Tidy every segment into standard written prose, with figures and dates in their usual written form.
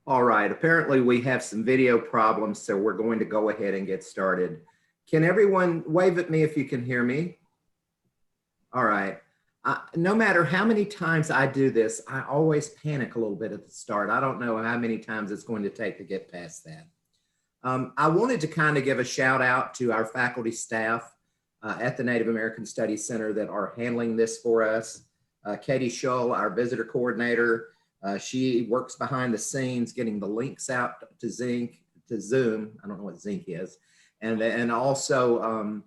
All right, apparently we have some video problems, so we're going to go ahead and get started. Can everyone wave at me if you can hear me? All right. No matter how many times I do this, I always panic a little bit at the start. I don't know how many times it's going to take to get past that. I wanted to kind of give a shout out to our faculty staff at the Native American Studies Center that are handling this for us. Katie Shull, our visitor coordinator, she works behind the scenes getting the links out to Zoom. I don't know what Zinc is. And also,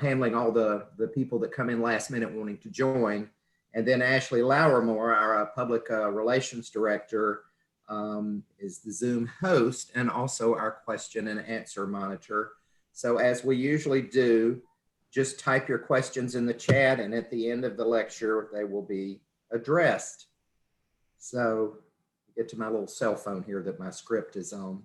handling all the people that come in last minute wanting to join. And then Ashley Lauermore, our public relations director, is the Zoom host and also our question and answer monitor. So as we usually do, just type your questions in the chat, and at the end of the lecture, they will be addressed. So get to my little cell phone here that my script is on.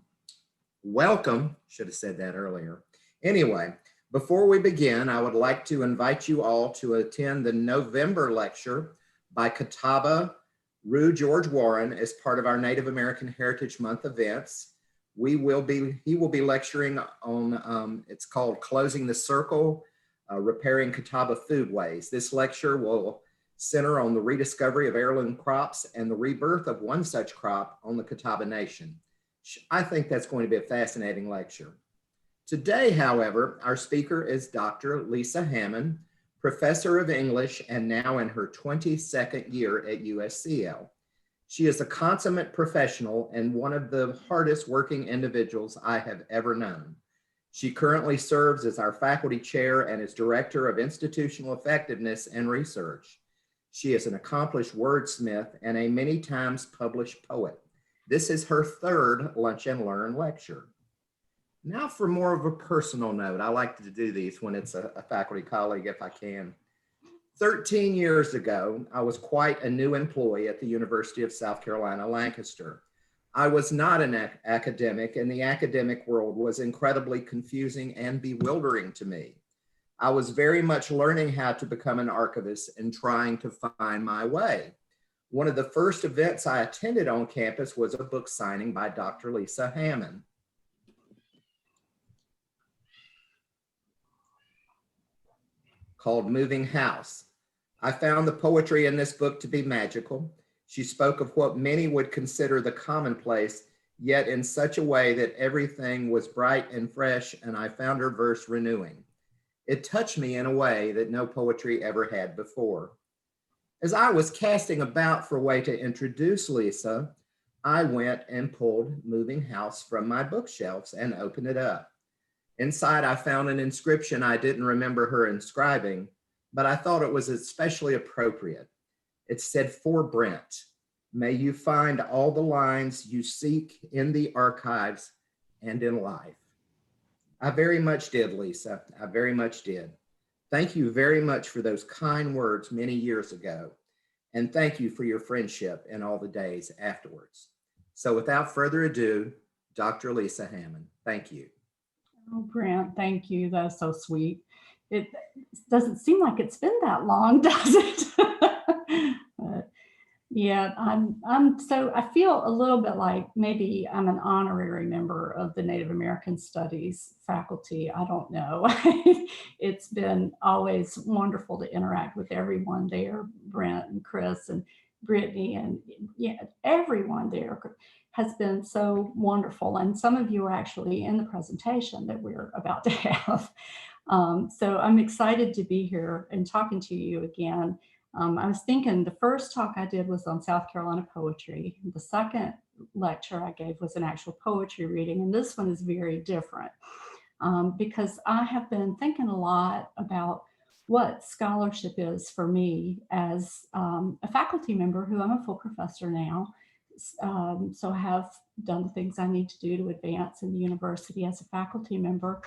Welcome, should have said that earlier. Anyway, before we begin, I would like to invite you all to attend the November lecture by Catawba Rue George Warren as part of our Native American Heritage Month events. He will be lecturing on, it's called Closing the Circle, Repairing Catawba Foodways. This lecture will center on the rediscovery of heirloom crops and the rebirth of one such crop on the Catawba Nation. I think that's going to be a fascinating lecture. Today, however, our speaker is Dr. Lisa Hammond, professor of English and now in her 22nd year at USCL. She is a consummate professional and one of the hardest working individuals I have ever known. She currently serves as our faculty chair and is director of institutional effectiveness and research. She is an accomplished wordsmith and a many times published poet. This is her third Lunch and Learn lecture. Now for more of a personal note, I like to do these when it's a faculty colleague if I can. 13 years ago, I was quite a new employee at the University of South Carolina, Lancaster. I was not an academic, and the academic world was incredibly confusing and bewildering to me. I was very much learning how to become an archivist and trying to find my way. One of the first events I attended on campus was a book signing by Dr. Lisa Hammond. Called Moving House. I found the poetry in this book to be magical. She spoke of what many would consider the commonplace, yet in such a way that everything was bright and fresh, and I found her verse renewing. It touched me in a way that no poetry ever had before. As I was casting about for a way to introduce Lisa, I went and pulled Moving House from my bookshelves and opened it up. Inside, I found an inscription I didn't remember her inscribing, but I thought it was especially appropriate. It said, "For Brent, may you find all the lines you seek in the archives and in life." I very much did, Lisa. I very much did. Thank you very much for those kind words many years ago. And thank you for your friendship and all the days afterwards. So without further ado, Dr. Lisa Hammond, thank you. Oh, Brent, thank you. That's so sweet. It doesn't seem like it's been that long, does it? But yeah, I feel a little bit like maybe I'm an honorary member of the Native American Studies faculty. I don't know. It's been always wonderful to interact with everyone there, Brent and Chris and Brittany, and yeah, everyone there has been so wonderful. And some of you are actually in the presentation that we're about to have. So I'm excited to be here and talking to you again. I was thinking the first talk I did was on South Carolina poetry. The second lecture I gave was an actual poetry reading, and this one is very different because I have been thinking a lot about what scholarship is for me as a faculty member who I'm a full professor now. So I have done the things I need to do to advance in the university as a faculty member.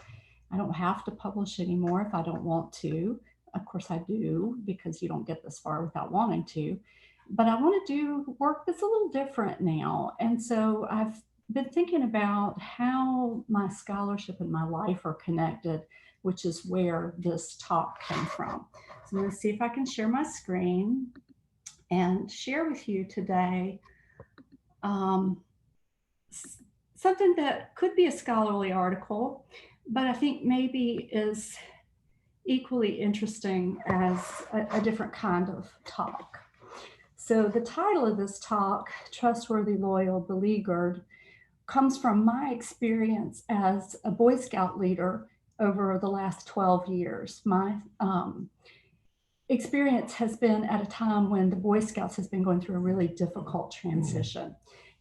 I don't have to publish anymore if I don't want to. Of course I do, because you don't get this far without wanting to. But I want to do work that's a little different now. And so I've been thinking about how my scholarship and my life are connected, which is where this talk came from. So I'm going to see if I can share my screen and share with you today something that could be a scholarly article, but I think maybe is equally interesting as a different kind of talk. So the title of this talk, Trustworthy, Loyal, Beleaguered, comes from my experience as a Boy Scout leader over the last 12 years. My experience has been at a time when the Boy Scouts has been going through a really difficult transition.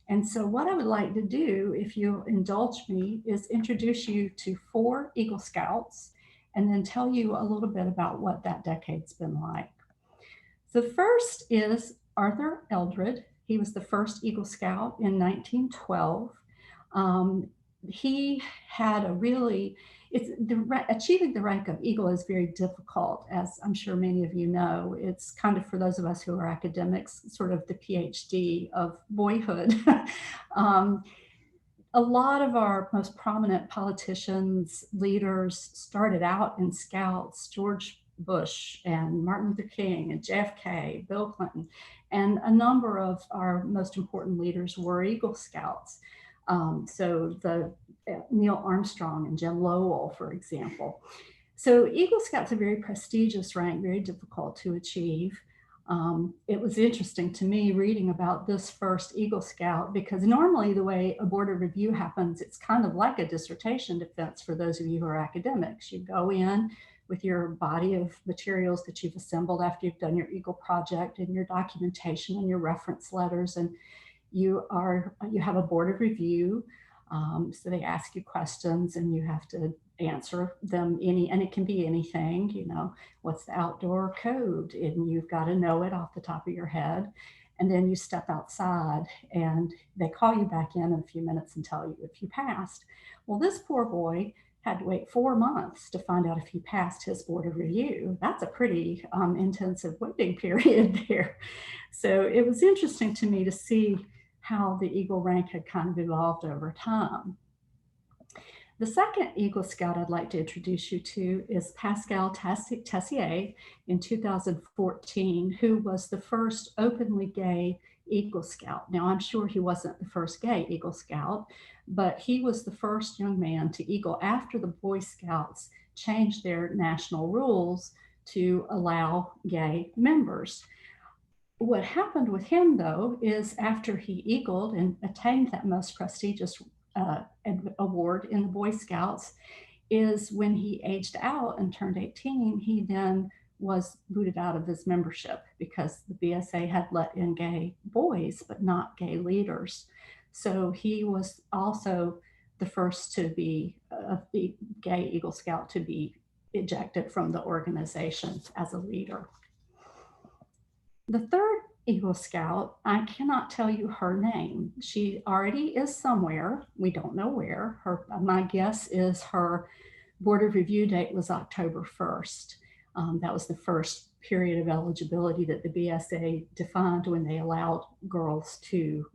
And so what I would like to do, if you'll indulge me, is introduce you to 4 Eagle Scouts and then tell you a little bit about what that decade's been like. The first is Arthur Eldred. He was the first Eagle Scout in 1912. He had a really, achieving the rank of Eagle is very difficult, as I'm sure many of you know. It's kind of, for those of us who are academics, sort of the PhD of boyhood. A lot of our most prominent politicians, leaders started out in Scouts. George Bush and Martin Luther King and JFK, Bill Clinton, and a number of our most important leaders were Eagle Scouts. So Neil Armstrong and Jim Lowell, for example. So Eagle Scout's a very prestigious rank, very difficult to achieve. It was interesting to me reading about this first Eagle Scout, because normally the way a board of review happens, it's kind of like a dissertation defense for those of you who are academics. You go in with your body of materials that you've assembled after you've done your Eagle project and your documentation and your reference letters, and you have a board of review. So they ask you questions and you have to answer them, and it can be anything, what's the outdoor code? And you've got to know it off the top of your head. And then you step outside and they call you back in a few minutes and tell you if you passed. Well, this poor boy had to wait 4 months to find out if he passed his board of review. That's a pretty intensive waiting period there. So it was interesting to me to see how the Eagle rank had kind of evolved over time. The second Eagle Scout I'd like to introduce you to is Pascal Tessier in 2014, who was the first openly gay Eagle Scout. Now, I'm sure he wasn't the first gay Eagle Scout, but he was the first young man to Eagle after the Boy Scouts changed their national rules to allow gay members. What happened with him, though, is after he eagled and attained that most prestigious award in the Boy Scouts, is when he aged out and turned 18, he then was booted out of his membership because the BSA had let in gay boys, but not gay leaders. So he was also the first to be the gay Eagle Scout to be ejected from the organization as a leader. The third Eagle Scout, I cannot tell you her name. She already is somewhere. We don't know where. My guess is her board of review date was October 1st. That was the first period of eligibility that the BSA defined when they allowed girls to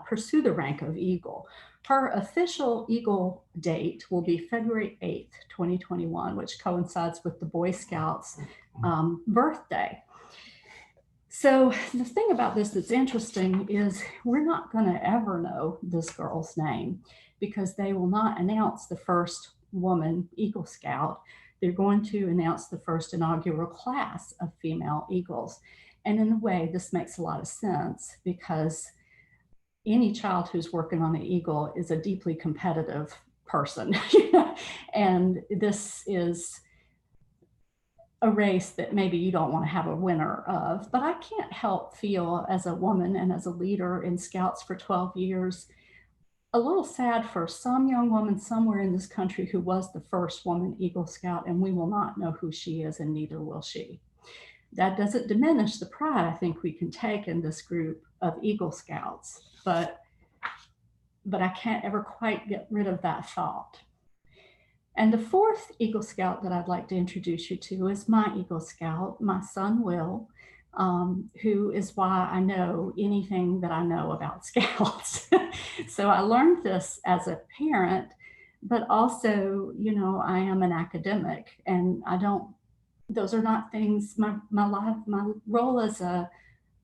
pursue the rank of Eagle. Her official Eagle date will be February 8th, 2021, which coincides with the Boy Scouts birthday. So the thing about this that's interesting is we're not going to ever know this girl's name because they will not announce the first woman Eagle Scout. They're going to announce the first inaugural class of female Eagles. And in a way, this makes a lot of sense because any child who's working on an Eagle is a deeply competitive person. And this is a race that maybe you don't want to have a winner of. But I can't help feel, as a woman and as a leader in Scouts for 12 years, a little sad for some young woman somewhere in this country who was the first woman Eagle Scout, and we will not know who she is, and neither will she. That doesn't diminish the pride I think we can take in this group of Eagle Scouts, but I can't ever quite get rid of that thought. And the fourth Eagle Scout that I'd like to introduce you to is my Eagle Scout, my son, Will, who is why I know anything that I know about Scouts. So I learned this as a parent, but also, I am an academic and those are not things, my role as a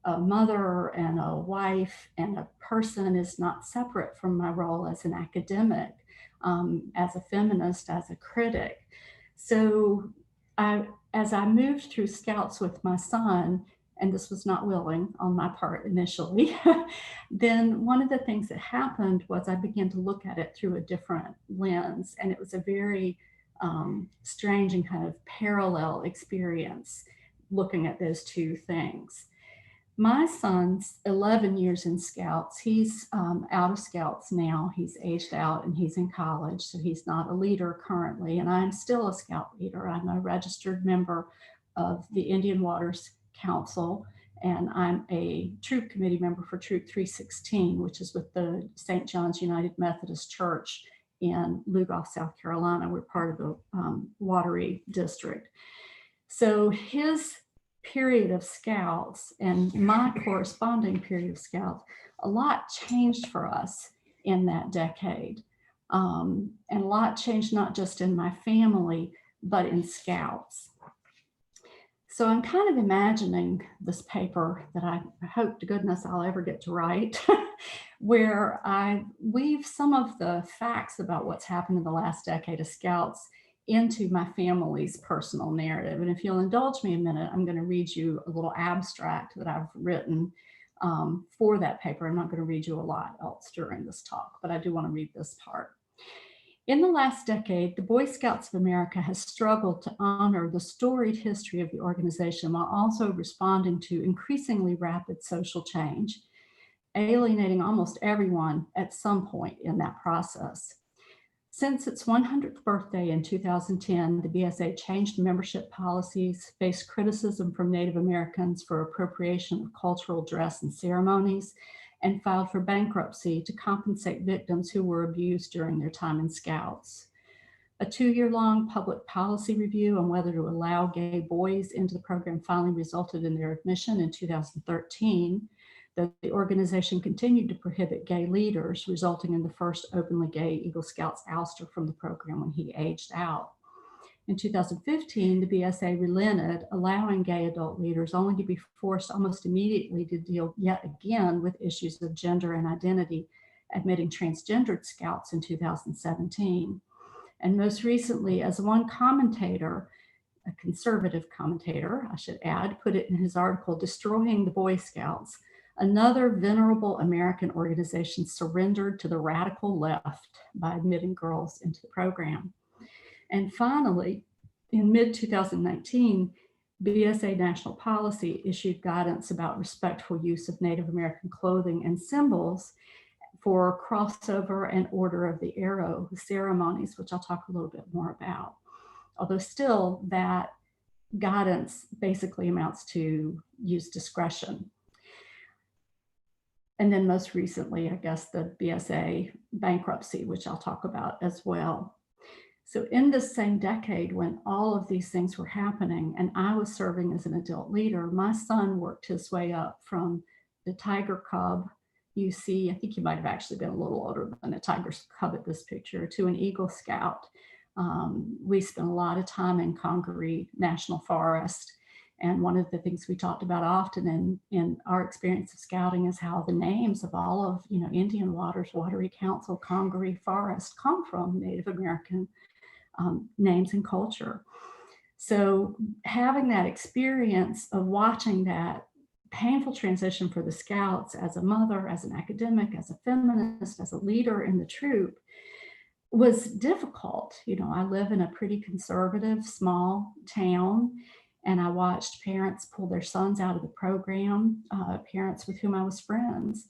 a mother and a wife and a person is not separate from my role as an academic, as a feminist, as a critic. So as I moved through Scouts with my son, and this was not willing on my part initially, then one of the things that happened was I began to look at it through a different lens. And it was a very strange and kind of parallel experience looking at those two things. My son's 11 years in Scouts. He's out of Scouts now. He's aged out and he's in college, so he's not a leader currently. And I'm still a Scout leader. I'm a registered member of the Indian Waters Council, and I'm a troop committee member for Troop 316, which is with the St. John's United Methodist Church in Lugoff, South Carolina. We're part of the Watery District. So his period of Scouts and my corresponding period of Scouts, a lot changed for us in that decade. And a lot changed not just in my family, but in Scouts. So I'm kind of imagining this paper that I hope to goodness I'll ever get to write, where I weave some of the facts about what's happened in the last decade of Scouts into my family's personal narrative. And if you'll indulge me a minute, I'm going to read you a little abstract that I've written for that paper. I'm not going to read you a lot else during this talk, but I do want to read this part. In the last decade, the Boy Scouts of America has struggled to honor the storied history of the organization while also responding to increasingly rapid social change, alienating almost everyone at some point in that process. Since its 100th birthday in 2010, the BSA changed membership policies, faced criticism from Native Americans for appropriation of cultural dress and ceremonies, and filed for bankruptcy to compensate victims who were abused during their time in Scouts. A 2-year-long public policy review on whether to allow gay boys into the program finally resulted in their admission in 2013. Though the organization continued to prohibit gay leaders, resulting in the first openly gay Eagle Scouts ouster from the program when he aged out. In 2015, the BSA relented, allowing gay adult leaders only to be forced almost immediately to deal yet again with issues of gender and identity, admitting transgendered Scouts in 2017. And most recently, as one commentator, a conservative commentator, I should add, put it in his article, Destroying the Boy Scouts, another venerable American organization surrendered to the radical left by admitting girls into the program. And finally, in mid-2019, BSA National Policy issued guidance about respectful use of Native American clothing and symbols for crossover and Order of the Arrow ceremonies, which I'll talk a little bit more about. Although still that guidance basically amounts to use discretion. And then most recently, I guess, the BSA bankruptcy, which I'll talk about as well. So in this same decade, when all of these things were happening and I was serving as an adult leader, my son worked his way up from the tiger cub you see, I think he might have actually been a little older than a tiger cub at this picture, to an Eagle Scout. We spent a lot of time in Congaree National Forest. And one of the things we talked about often in our experience of scouting is how the names of all of, Indian Waters, Watery Council, Congaree Forest come from Native American names and culture. So having that experience of watching that painful transition for the Scouts as a mother, as an academic, as a feminist, as a leader in the troop was difficult. I live in a pretty conservative, small town, and I watched parents pull their sons out of the program, parents with whom I was friends,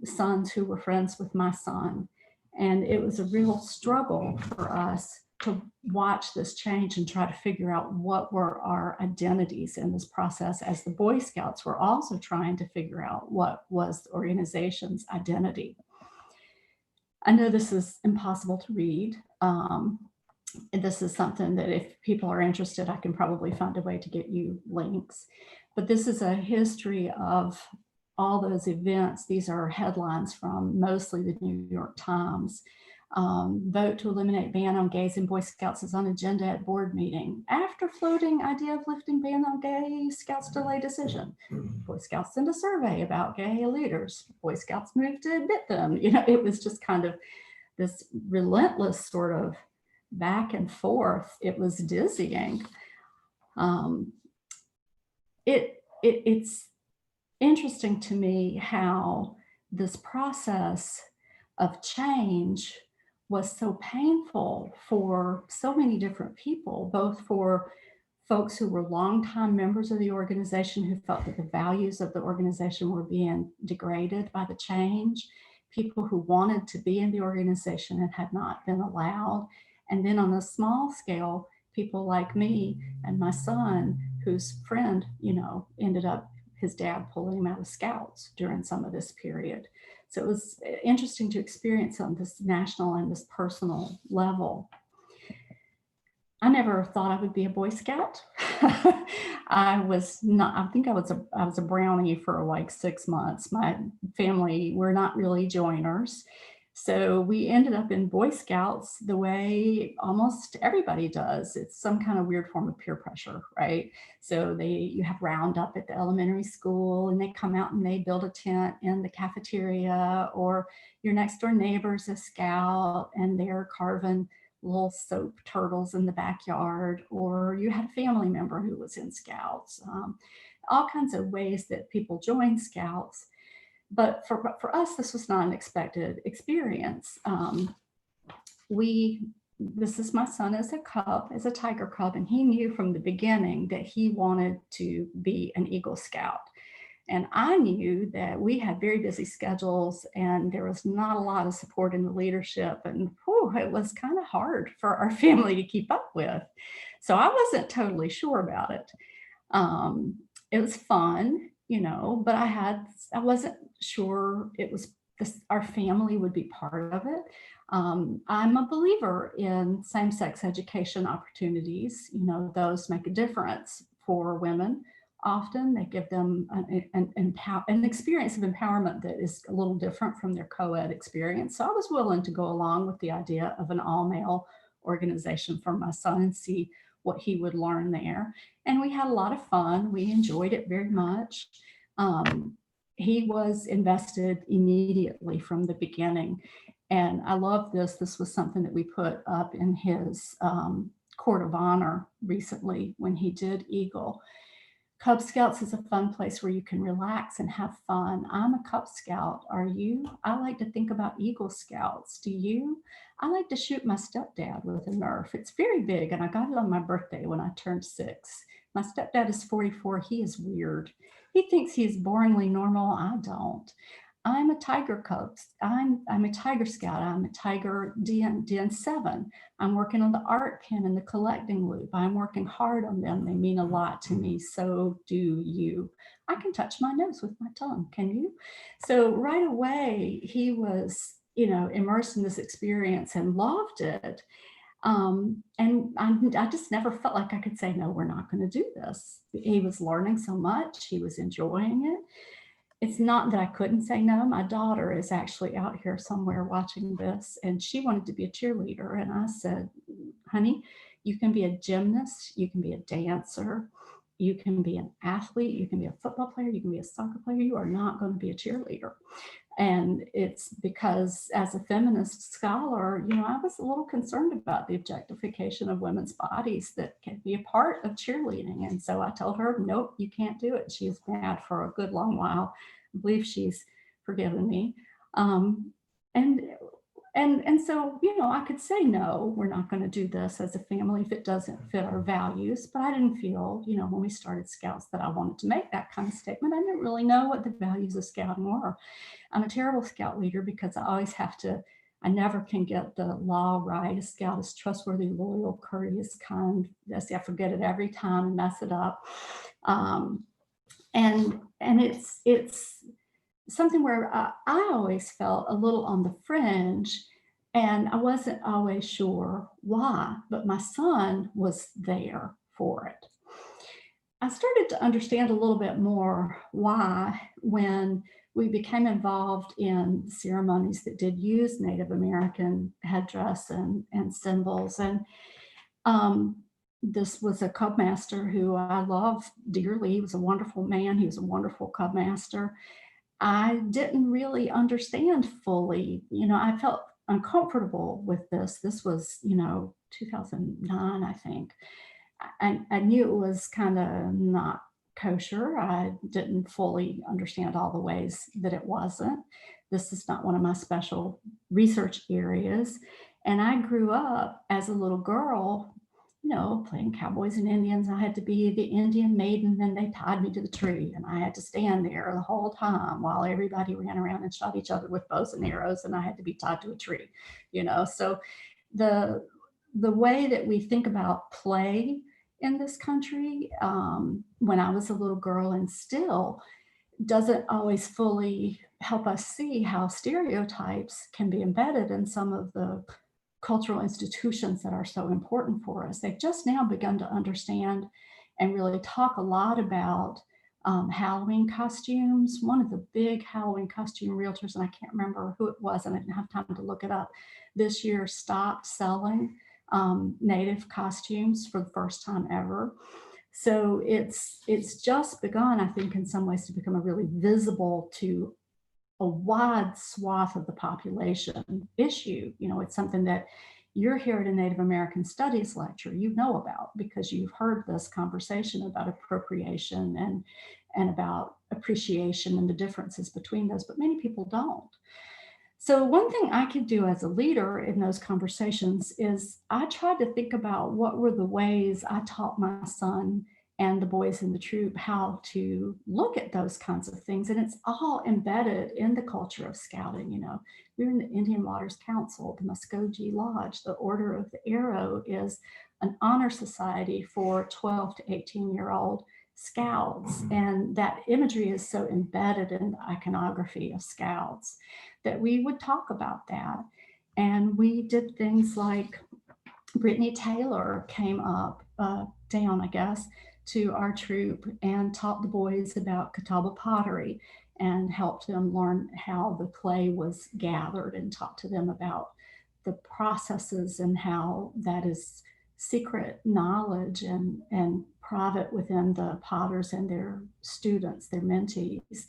sons who were friends with my son. And it was a real struggle for us to watch this change and try to figure out what were our identities in this process, as the Boy Scouts were also trying to figure out what was the organization's identity. I know this is impossible to read. And this is something that if people are interested, I can probably find a way to get you links. But this is a history of all those events. These are headlines from mostly the New York Times Vote to eliminate ban on gays and Boy Scouts is on agenda at board meeting. After floating idea of lifting ban on gay Scouts delay decision. Boy Scouts send a survey about gay leaders. Boy Scouts move to admit them. It was just kind of this relentless sort of back and forth. It was dizzying. It's interesting to me how this process of change was so painful for so many different people, both for folks who were longtime members of the organization who felt that the values of the organization were being degraded by the change, people who wanted to be in the organization and had not been allowed, and then on a small scale, people like me and my son, whose friend, ended up his dad pulling him out of Scouts during some of this period. So it was interesting to experience on this national and this personal level. I never thought I would be a Boy Scout. I think I was a brownie for like 6 months. My family were not really joiners. So we ended up in Boy Scouts the way almost everybody does. It's some kind of weird form of peer pressure, right? So you have roundup at the elementary school and they come out and they build a tent in the cafeteria, or your next door neighbor's a Scout and they're carving little soap turtles in the backyard, or you had a family member who was in Scouts. All kinds of ways that people join Scouts. But for us, this was not an expected experience. This is my son as a Tiger Cub, and he knew from the beginning that he wanted to be an Eagle Scout. And I knew that we had very busy schedules and there was not a lot of support in the leadership, and it was kind of hard for our family to keep up with. So I wasn't totally sure about it. It was fun, but I wasn't sure our family would be part of it. I'm a believer in same-sex education opportunities. Those make a difference for women. Often they give them an experience of empowerment that is a little different from their co-ed experience. So I was willing to go along with the idea of an all-male organization for my son and see what he would learn there. And we had a lot of fun. We enjoyed it very much. He was invested immediately from the beginning. And I love this. This was something that we put up in his Court of Honor recently when he did Eagle. Cub Scouts is a fun place where you can relax and have fun. I'm a Cub Scout. Are you? I like to think about Eagle Scouts. Do you? I like to shoot my stepdad with a Nerf. It's very big, and I got it on my birthday when I turned 6. My stepdad is 44. He is weird. He thinks he's boringly normal. I don't. I'm a Tiger Cub. I'm a Tiger Scout. I'm a Tiger DN 7. I'm working on the art pen and the collecting loop. I'm working hard on them. They mean a lot to me. So do you. I can touch my nose with my tongue. Can you? So right away, he was, immersed in this experience and loved it. And I just never felt like I could say, no, we're not going to do this. He was learning so much. He was enjoying it. It's not that I couldn't say no. My daughter is actually out here somewhere watching this, and she wanted to be a cheerleader. And I said, honey, you can be a gymnast, you can be a dancer, you can be an athlete, you can be a football player, you can be a soccer player. You are not going to be a cheerleader. And it's because as a feminist scholar, I was a little concerned about the objectification of women's bodies that can be a part of cheerleading. And so I told her, nope, you can't do it. She was mad for a good long while. I believe she's forgiven me. And so, I could say, no, we're not going to do this as a family if it doesn't fit our values. But I didn't feel, when we started Scouts, that I wanted to make that kind of statement. I didn't really know what the values of Scouting were. I'm a terrible Scout leader because I never can get the law right. A Scout is trustworthy, loyal, courteous, kind. I forget it every time and mess it up. And it's something where I always felt a little on the fringe, and I wasn't always sure why, but my son was there for it. I started to understand a little bit more why when we became involved in ceremonies that did use Native American headdress and symbols. And this was a Cub master who I love dearly. He was a wonderful man. He was a wonderful Cub master. I didn't really understand fully, I felt uncomfortable with this. This was, 2009, I think. I knew it was kind of not kosher. I didn't fully understand all the ways that it wasn't. This is not one of my special research areas. And I grew up as a little girl, playing cowboys and Indians. I had to be the Indian maiden, and they tied me to the tree, and I had to stand there the whole time while everybody ran around and shot each other with bows and arrows, and I had to be tied to a tree, So the the way that we think about play in this country, when I was a little girl and still, doesn't always fully help us see how stereotypes can be embedded in some of the cultural institutions that are so important for us. They've just now begun to understand and really talk a lot about Halloween costumes. One of the big Halloween costume realtors, and I can't remember who it was, and I didn't have time to look it up, this year stopped selling Native costumes for the first time ever. So it's just begun, I think, in some ways to become a really visible to a wide swath of the population issue. It's something that you're here at a Native American Studies lecture, you know about because you've heard this conversation about appropriation and about appreciation and the differences between those, but many people don't. So one thing I could do as a leader in those conversations is I tried to think about what were the ways I taught my son and the boys in the troop how to look at those kinds of things. And it's all embedded in the culture of scouting. We're in the Indian Waters Council, the Muskogee Lodge. The Order of the Arrow is an honor society for 12 to 18-year-old scouts. And that imagery is so embedded in the iconography of scouts that we would talk about that. And we did things like Brittany Taylor came up, down, I guess, to our troop and taught the boys about Catawba pottery and helped them learn how the clay was gathered and talked to them about the processes and how that is secret knowledge and private within the potters and their students, their mentees.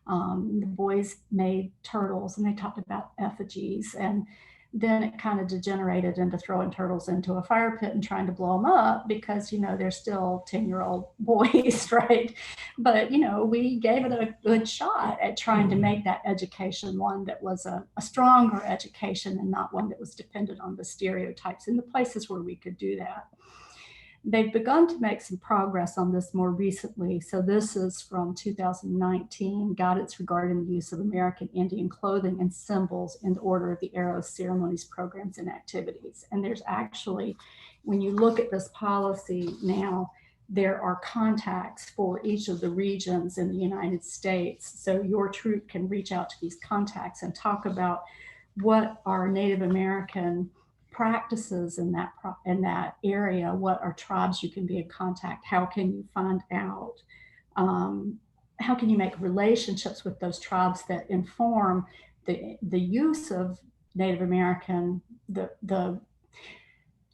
The boys made turtles and they talked about effigies, and then it kind of degenerated into throwing turtles into a fire pit and trying to blow them up because, they're still 10-year-old boys, right? But, we gave it a good shot at trying to make that education one that was a stronger education and not one that was dependent on the stereotypes in the places where we could do that. They've begun to make some progress on this more recently. So this is from 2019, guidance regarding the use of American Indian clothing and symbols in the Order of the Arrow ceremonies, programs, and activities. And there's actually, when you look at this policy now, there are contacts for each of the regions in the United States. So your troop can reach out to these contacts and talk about what are Native American practices in that area, what are tribes you can be in contact, how can you find out, how can you make relationships with those tribes that inform the use of Native American,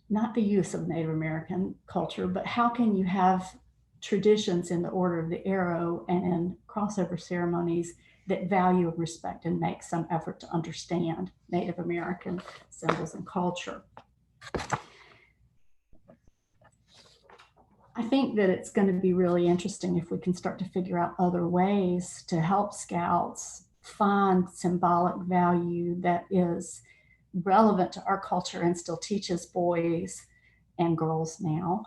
not the use of Native American culture, but how can you have traditions in the Order of the Arrow and in crossover ceremonies that value and respect and make some effort to understand Native American symbols and culture. I think that it's going to be really interesting if we can start to figure out other ways to help scouts find symbolic value that is relevant to our culture and still teaches boys and girls now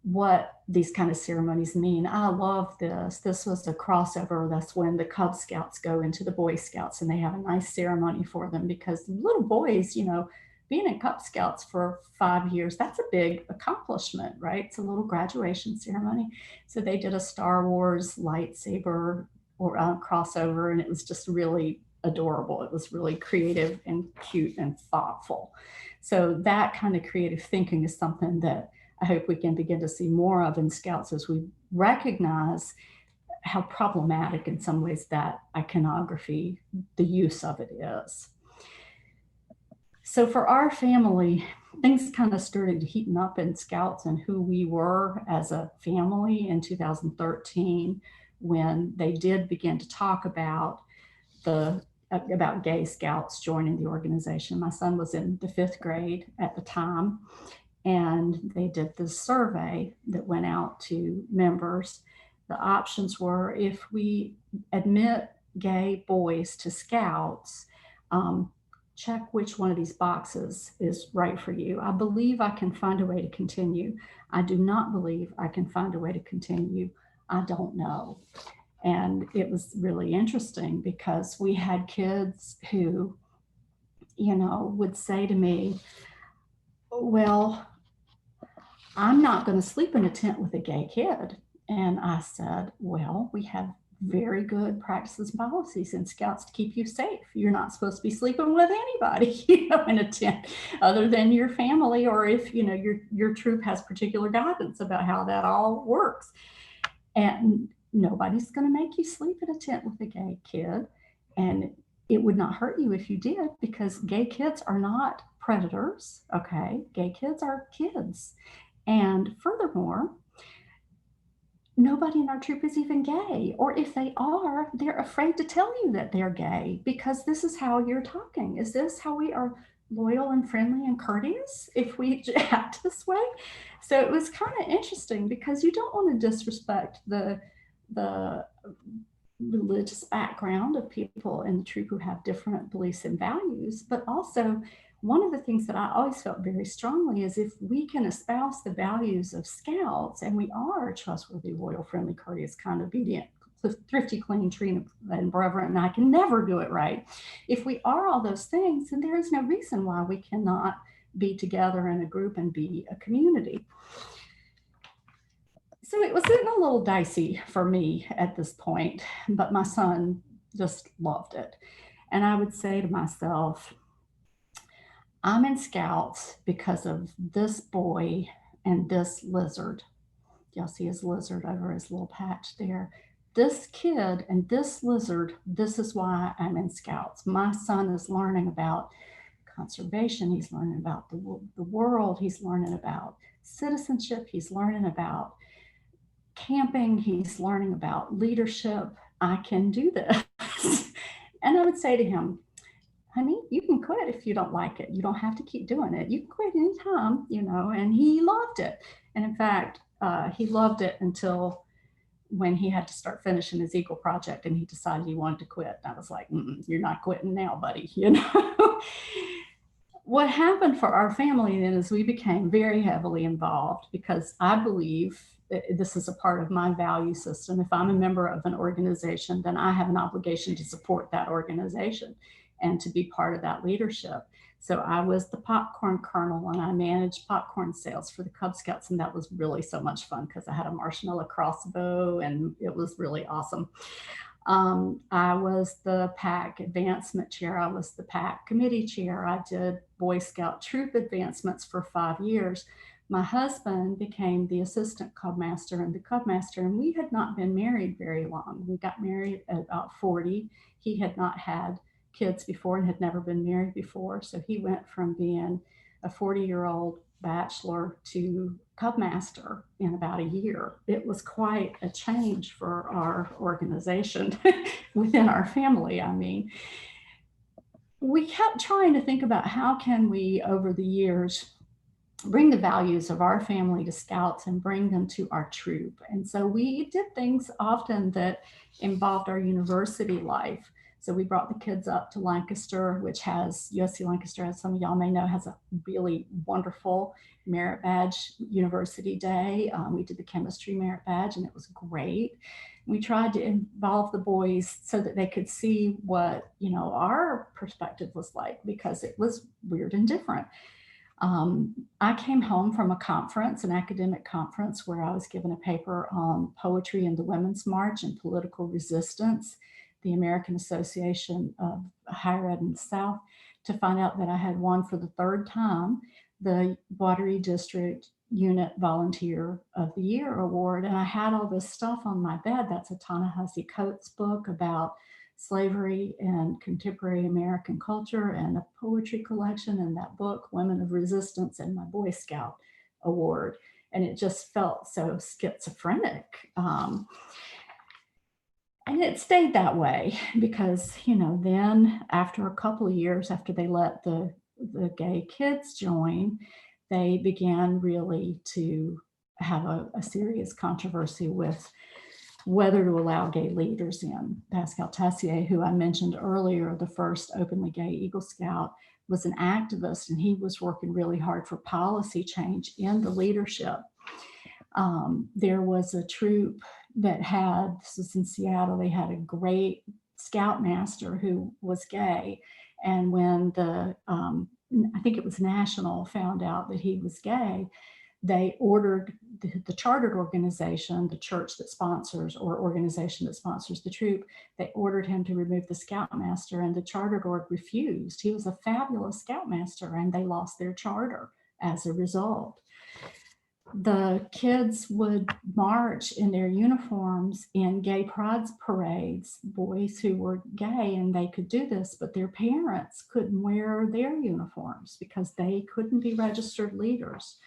what these kind of ceremonies mean. I love this. This was a crossover. That's when the Cub Scouts go into the Boy Scouts and they have a nice ceremony for them because the little boys, being in Cub Scouts for 5 years, that's a big accomplishment, right? It's a little graduation ceremony. So they did a Star Wars lightsaber or crossover, and it was just really adorable. It was really creative and cute and thoughtful. So that kind of creative thinking is something that I hope we can begin to see more of in Scouts as we recognize how problematic in some ways that iconography, the use of it is. So for our family, things kind of started heating up in Scouts and who we were as a family in 2013 when they did begin to talk about about gay Scouts joining the organization. My son was in the 5th grade at the time, and they did this survey that went out to members. The options were, if we admit gay boys to Scouts, check which one of these boxes is right for you. I believe I can find a way to continue. I do not believe I can find a way to continue. I don't know. And it was really interesting because we had kids who, would say to me, well, I'm not going to sleep in a tent with a gay kid. And I said, well, we have very good practices and policies in Scouts to keep you safe. You're not supposed to be sleeping with anybody, in a tent other than your family, or if, your troop has particular guidance about how that all works. And nobody's going to make you sleep in a tent with a gay kid. And it would not hurt you if you did, because gay kids are not predators. Okay. Gay kids are kids. And furthermore, nobody in our troop is even gay. Or if they are, they're afraid to tell you that they're gay, because this is how you're talking. Is this how we are loyal and friendly and courteous if we act this way? So it was kind of interesting, because you don't want to disrespect the religious background of people in the troop who have different beliefs and values. But also, one of the things that I always felt very strongly is, if we can espouse the values of Scouts, and we are a trustworthy, loyal, friendly, courteous, kind, obedient, thrifty, clean, true, and reverent, and I can never do it right. If we are all those things, then there is no reason why we cannot be together in a group and be a community. So it was getting a little dicey for me at this point, but my son just loved it. And I would say to myself, I'm in Scouts because of this boy and this lizard. Y'all see his lizard over his little patch there. This kid and this lizard, this is why I'm in Scouts. My son is learning about conservation. He's learning about the world. He's learning about citizenship. He's learning about camping. He's learning about leadership. I can do this. And I would say to him, honey, you can quit if you don't like it. You don't have to keep doing it. You can quit anytime, and he loved it. And in fact, he loved it until when he had to start finishing his Eagle project and he decided he wanted to quit. And I was like, you're not quitting now, buddy. What happened for our family then is we became very heavily involved, because I believe this is a part of my value system. If I'm a member of an organization, then I have an obligation to support that organization and to be part of that leadership. So I was the popcorn colonel, and I managed popcorn sales for the Cub Scouts. And that was really so much fun, because I had a marshmallow crossbow and it was really awesome. I was the PAC advancement chair. I was the PAC committee chair. I did Boy Scout troop advancements for 5 years. My husband became the assistant Cub master and the Cub master, and we had not been married very long. We got married at about 40. He had not had kids before and had never been married before. So he went from being a 40-year-old bachelor to Cub master in about a year. It was quite a change for our organization within our family. I mean, we kept trying to think about how can we, over the years, bring the values of our family to Scouts and bring them to our troop. And so we did things often that involved our university life. So we brought the kids up to Lancaster, which has, USC Lancaster, as some of y'all may know, has a really wonderful merit badge university day. We did the chemistry merit badge, and it was great. We tried to involve the boys so that they could see what, our perspective was like, because it was weird and different. I came home from a conference, an academic conference, where I was given a paper on poetry in the Women's March and political resistance, the American Association of Higher Ed in the South, to find out that I had won for the 3rd time the Wateree District Unit Volunteer of the Year award. And I had all this stuff on my bed. That's a Ta-Nehisi Coates book about slavery and contemporary American culture, and a poetry collection, and that book, Women of Resistance, and my Boy Scout award. And it just felt so schizophrenic. And it stayed that way because, then after a couple of years, after they let the gay kids join, they began really to have a serious controversy with whether to allow gay leaders in. Pascal Tessier, who I mentioned earlier, the first openly gay Eagle Scout, was an activist, and he was working really hard for policy change in the leadership. There was a troop that had, this was in Seattle, they had a great scoutmaster who was gay. And when I think it was National, found out that he was gay, they ordered the chartered organization, the church that sponsors or organization that sponsors the troop, they ordered him to remove the scoutmaster, and the chartered org refused. He was a fabulous scoutmaster, and they lost their charter as a result. The kids would march in their uniforms in gay pride parades, boys who were gay, and they could do this, but their parents couldn't wear their uniforms because they couldn't be registered leaders.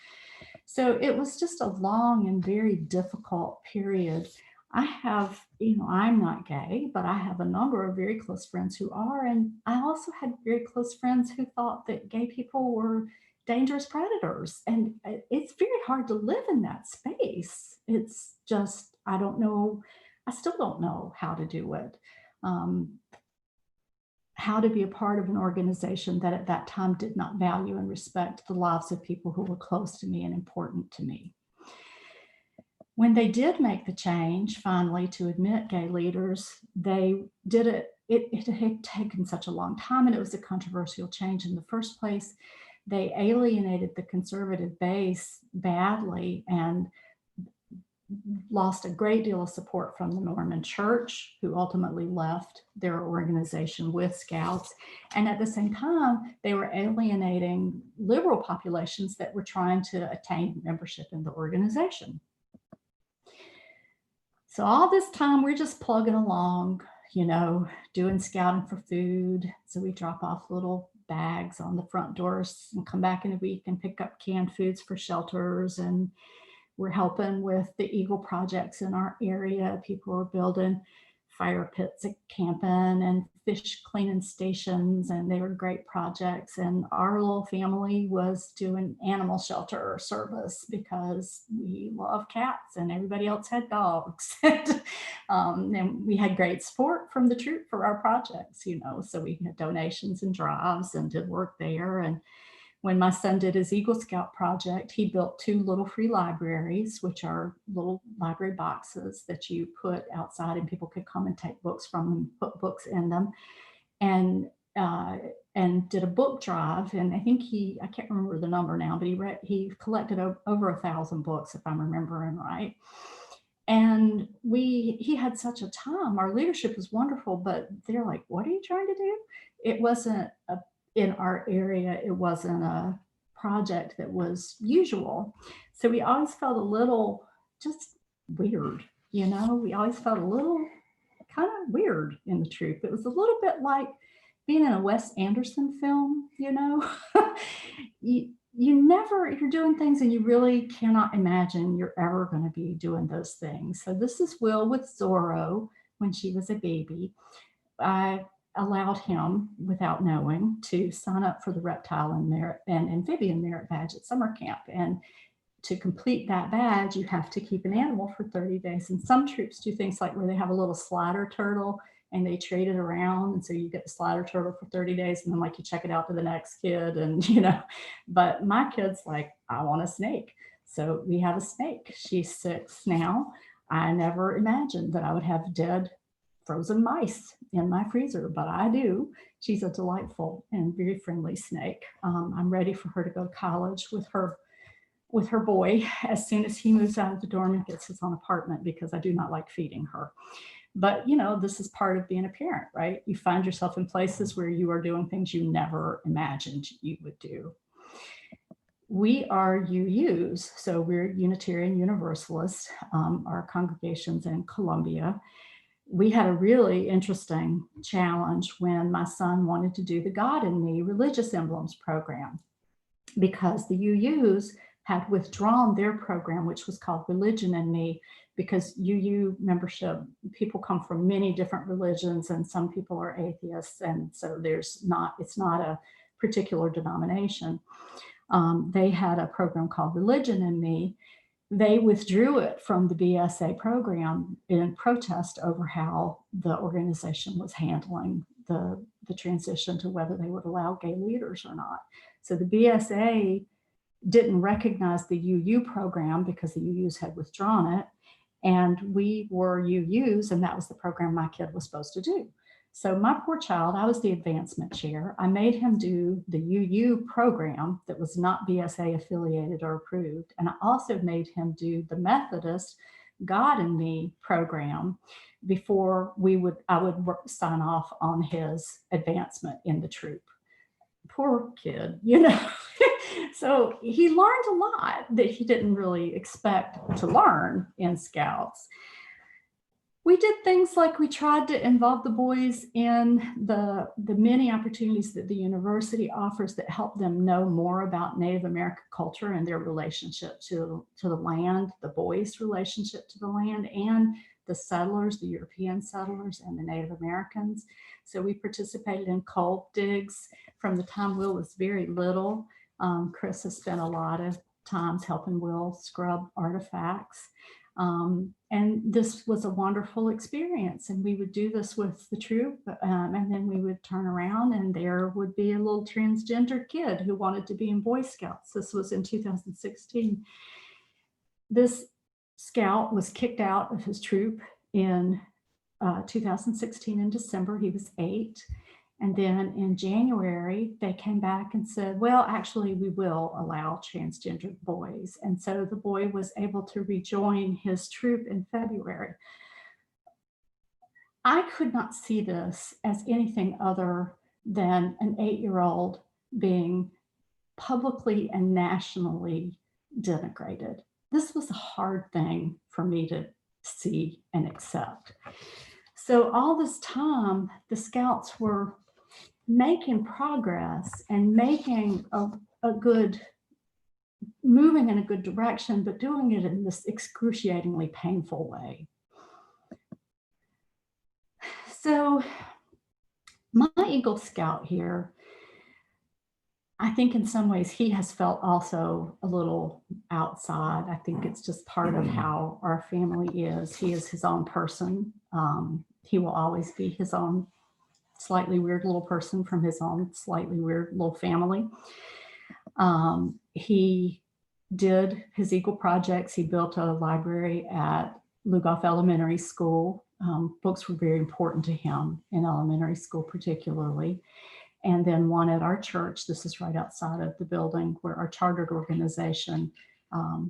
So it was just a long and very difficult period. I have, I'm not gay, but I have a number of very close friends who are, and I also had very close friends who thought that gay people were dangerous predators. And it's very hard to live in that space. It's just, I still don't know how to do it. How to be a part of an organization that at that time did not value and respect the lives of people who were close to me and important to me. When they did make the change, finally, to admit gay leaders, they did it. It had taken such a long time, and it was a controversial change in the first place. They alienated the conservative base badly and lost a great deal of support from the Mormon Church, who ultimately left their organization with Scouts. And at the same time, they were alienating liberal populations that were trying to attain membership in the organization. So all this time, we're just plugging along, doing scouting for food. So we drop off little bags on the front doors and come back in a week and pick up canned foods for shelters. And we're helping with the Eagle projects in our area. People are building fire pits at camping and fish cleaning stations, and they were great projects. And our little family was doing animal shelter service because we love cats and everybody else had dogs. And we had great support from the troop for our projects, so we had donations and drives and did work there. And when my son did his Eagle Scout project, he built 2 little free libraries, which are little library boxes that you put outside and people could come and take books from them, put books in them, and did a book drive. And I think I can't remember the number now, but he collected over 1,000 books, if I'm remembering right. And he had such a time. Our leadership was wonderful, but they're like, what are you trying to do? It wasn't in our area, it wasn't a project that was usual. So we always felt a little just weird, we always felt a little kind of weird in the troop. It was a little bit like being in a Wes Anderson film, you're doing things and you really cannot imagine you're ever going to be doing those things. So this is Will with Zorro when she was a baby. I allowed him, without knowing, to sign up for the reptile and amphibian merit badge at summer camp. And to complete that badge, you have to keep an animal for 30 days. And some troops do things like where they have a little slider turtle and they trade it around. And so you get the slider turtle for 30 days and then you check it out to the next kid. And, but my kid's like, I want a snake. So we have a snake. She's 6 now. I never imagined that I would have dead frozen mice in my freezer, but I do. She's a delightful and very friendly snake. I'm ready for her to go to college with her boy as soon as he moves out of the dorm and gets his own apartment, because I do not like feeding her. But this is part of being a parent, right? You find yourself in places where you are doing things you never imagined you would do. We are UUs, so we're Unitarian Universalists, our congregations in Columbia. We had a really interesting challenge when my son wanted to do the God in Me religious emblems program, because the UUs had withdrawn their program, which was called Religion in Me, because UU membership, people come from many different religions and some people are atheists. And so it's not a particular denomination. They had a program called Religion in Me. They withdrew it from the BSA program in protest over how the organization was handling the transition to whether they would allow gay leaders or not. So the BSA didn't recognize the UU program because the UUs had withdrawn it. And we were UUs, and that was the program my kid was supposed to do. So my poor child, I was the advancement chair. I made him do the UU program that was not BSA affiliated or approved. And I also made him do the Methodist God in Me program before I would sign off on his advancement in the troop. Poor kid, you know. So he learned a lot that he didn't really expect to learn in Scouts. We did things like we tried to involve the boys in the many opportunities that the university offers that help them know more about Native American culture and their relationship to the land, the boys' relationship to the land, and the settlers, the European settlers and the Native Americans. So we participated in coal digs from the time Will was very little. Chris has spent a lot of times helping Will scrub artifacts. And this was a wonderful experience. And we would do this with the troop. And then we would turn around and there would be a little transgender kid who wanted to be in Boy Scouts. This was in 2016. This scout was kicked out of his troop in 2016 in December. He was 8. And then in January, they came back and said, well, actually, we will allow transgender boys. And so the boy was able to rejoin his troop in February. I could not see this as anything other than an 8-year-old being publicly and nationally denigrated. This was a hard thing for me to see and accept. So all this time, the Scouts were making progress and making moving in a good direction, but doing it in this excruciatingly painful way. So my Eagle Scout here, I think in some ways he has felt also a little outside. I think it's just part of how our family is. He is his own person. He will always be his own slightly weird little person from his own slightly weird little family. He did his Eagle projects. He built a library at Lugoff Elementary School. Books were very important to him in elementary school particularly. And then one at our church. This is right outside of the building where our chartered organization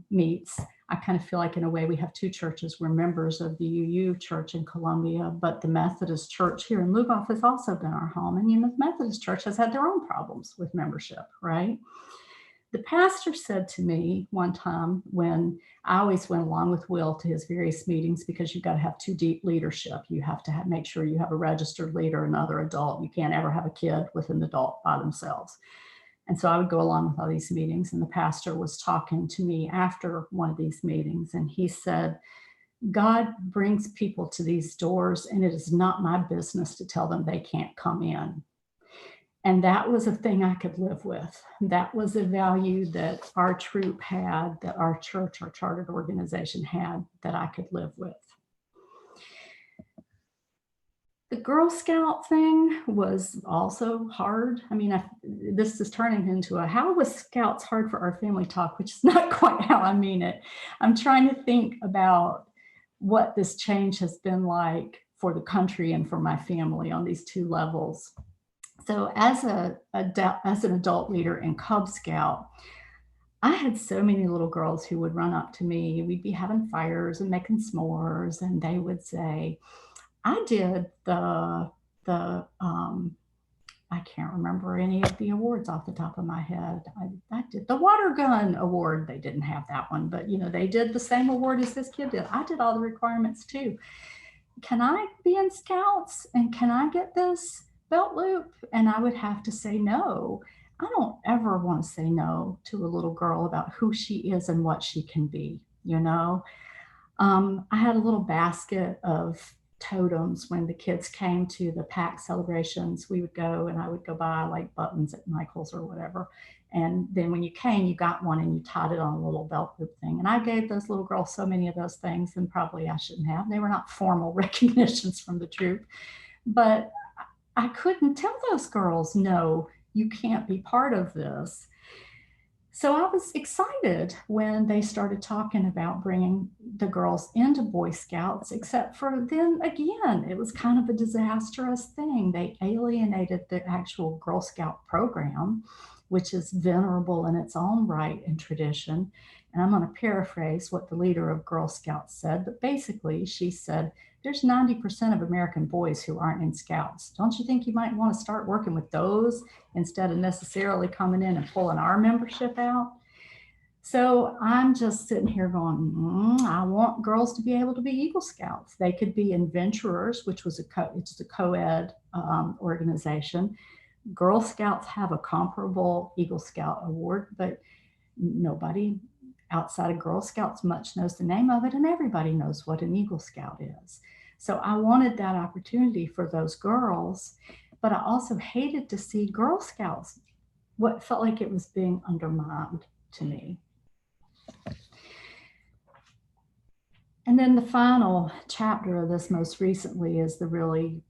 meets. I kind of feel like in a way we have 2 churches. We're members of the UU church in Columbia, but the Methodist church here in Lugoff has also been our home. And the Methodist church has had their own problems with membership, right? The pastor said to me one time, when I always went along with Will to his various meetings, because you've got to have 2 deep leadership. You have to make sure you have a registered leader, another adult. You can't ever have a kid with an adult by themselves. And so I would go along with all these meetings, and the pastor was talking to me after one of these meetings, and he said, God brings people to these doors, and it is not my business to tell them they can't come in. And that was a thing I could live with. That was a value that our troop had, that our church, our chartered organization had, that I could live with. The Girl Scout thing was also hard. I mean, this is turning into how was Scouts hard for our family talk, which is not quite how I mean it. I'm trying to think about what this change has been like for the country and for my family on these 2 levels. So as an adult leader in Cub Scout, I had so many little girls who would run up to me. We'd be having fires and making s'mores, and they would say, I did the I can't remember any of the awards off the top of my head. I did the water gun award. They didn't have that one, but they did the same award as this kid did. I did all the requirements too. Can I be in scouts and can I get this belt loop? And I would have to say no. I don't ever want to say no to a little girl about who she is and what she can be, I had a little basket of totems when the kids came to the pack celebrations. We would go and I would go buy like buttons at Michael's or whatever. And then when you came, you got one and you tied it on a little belt loop thing. And I gave those little girls so many of those things, and probably I shouldn't have. They were not formal recognitions from the troop. But I couldn't tell those girls, no, you can't be part of this. So I was excited when they started talking about bringing the girls into Boy Scouts, except for then again, it was kind of a disastrous thing. They alienated the actual Girl Scout program, which is venerable in its own right and tradition. And I'm going to paraphrase what the leader of Girl Scouts said, but basically she said, there's 90% of American boys who aren't in Scouts. Don't you think you might want to start working with those instead of necessarily coming in and pulling our membership out? So I'm just sitting here going, I want girls to be able to be Eagle Scouts. They could be adventurers, which was it's a co-ed organization. Girl Scouts have a comparable Eagle Scout award, but nobody outside of Girl Scouts much knows the name of it, and everybody knows what an Eagle Scout is. So I wanted that opportunity for those girls, but I also hated to see Girl Scouts, what felt like it was being undermined to me. And then the final chapter of this most recently is the really,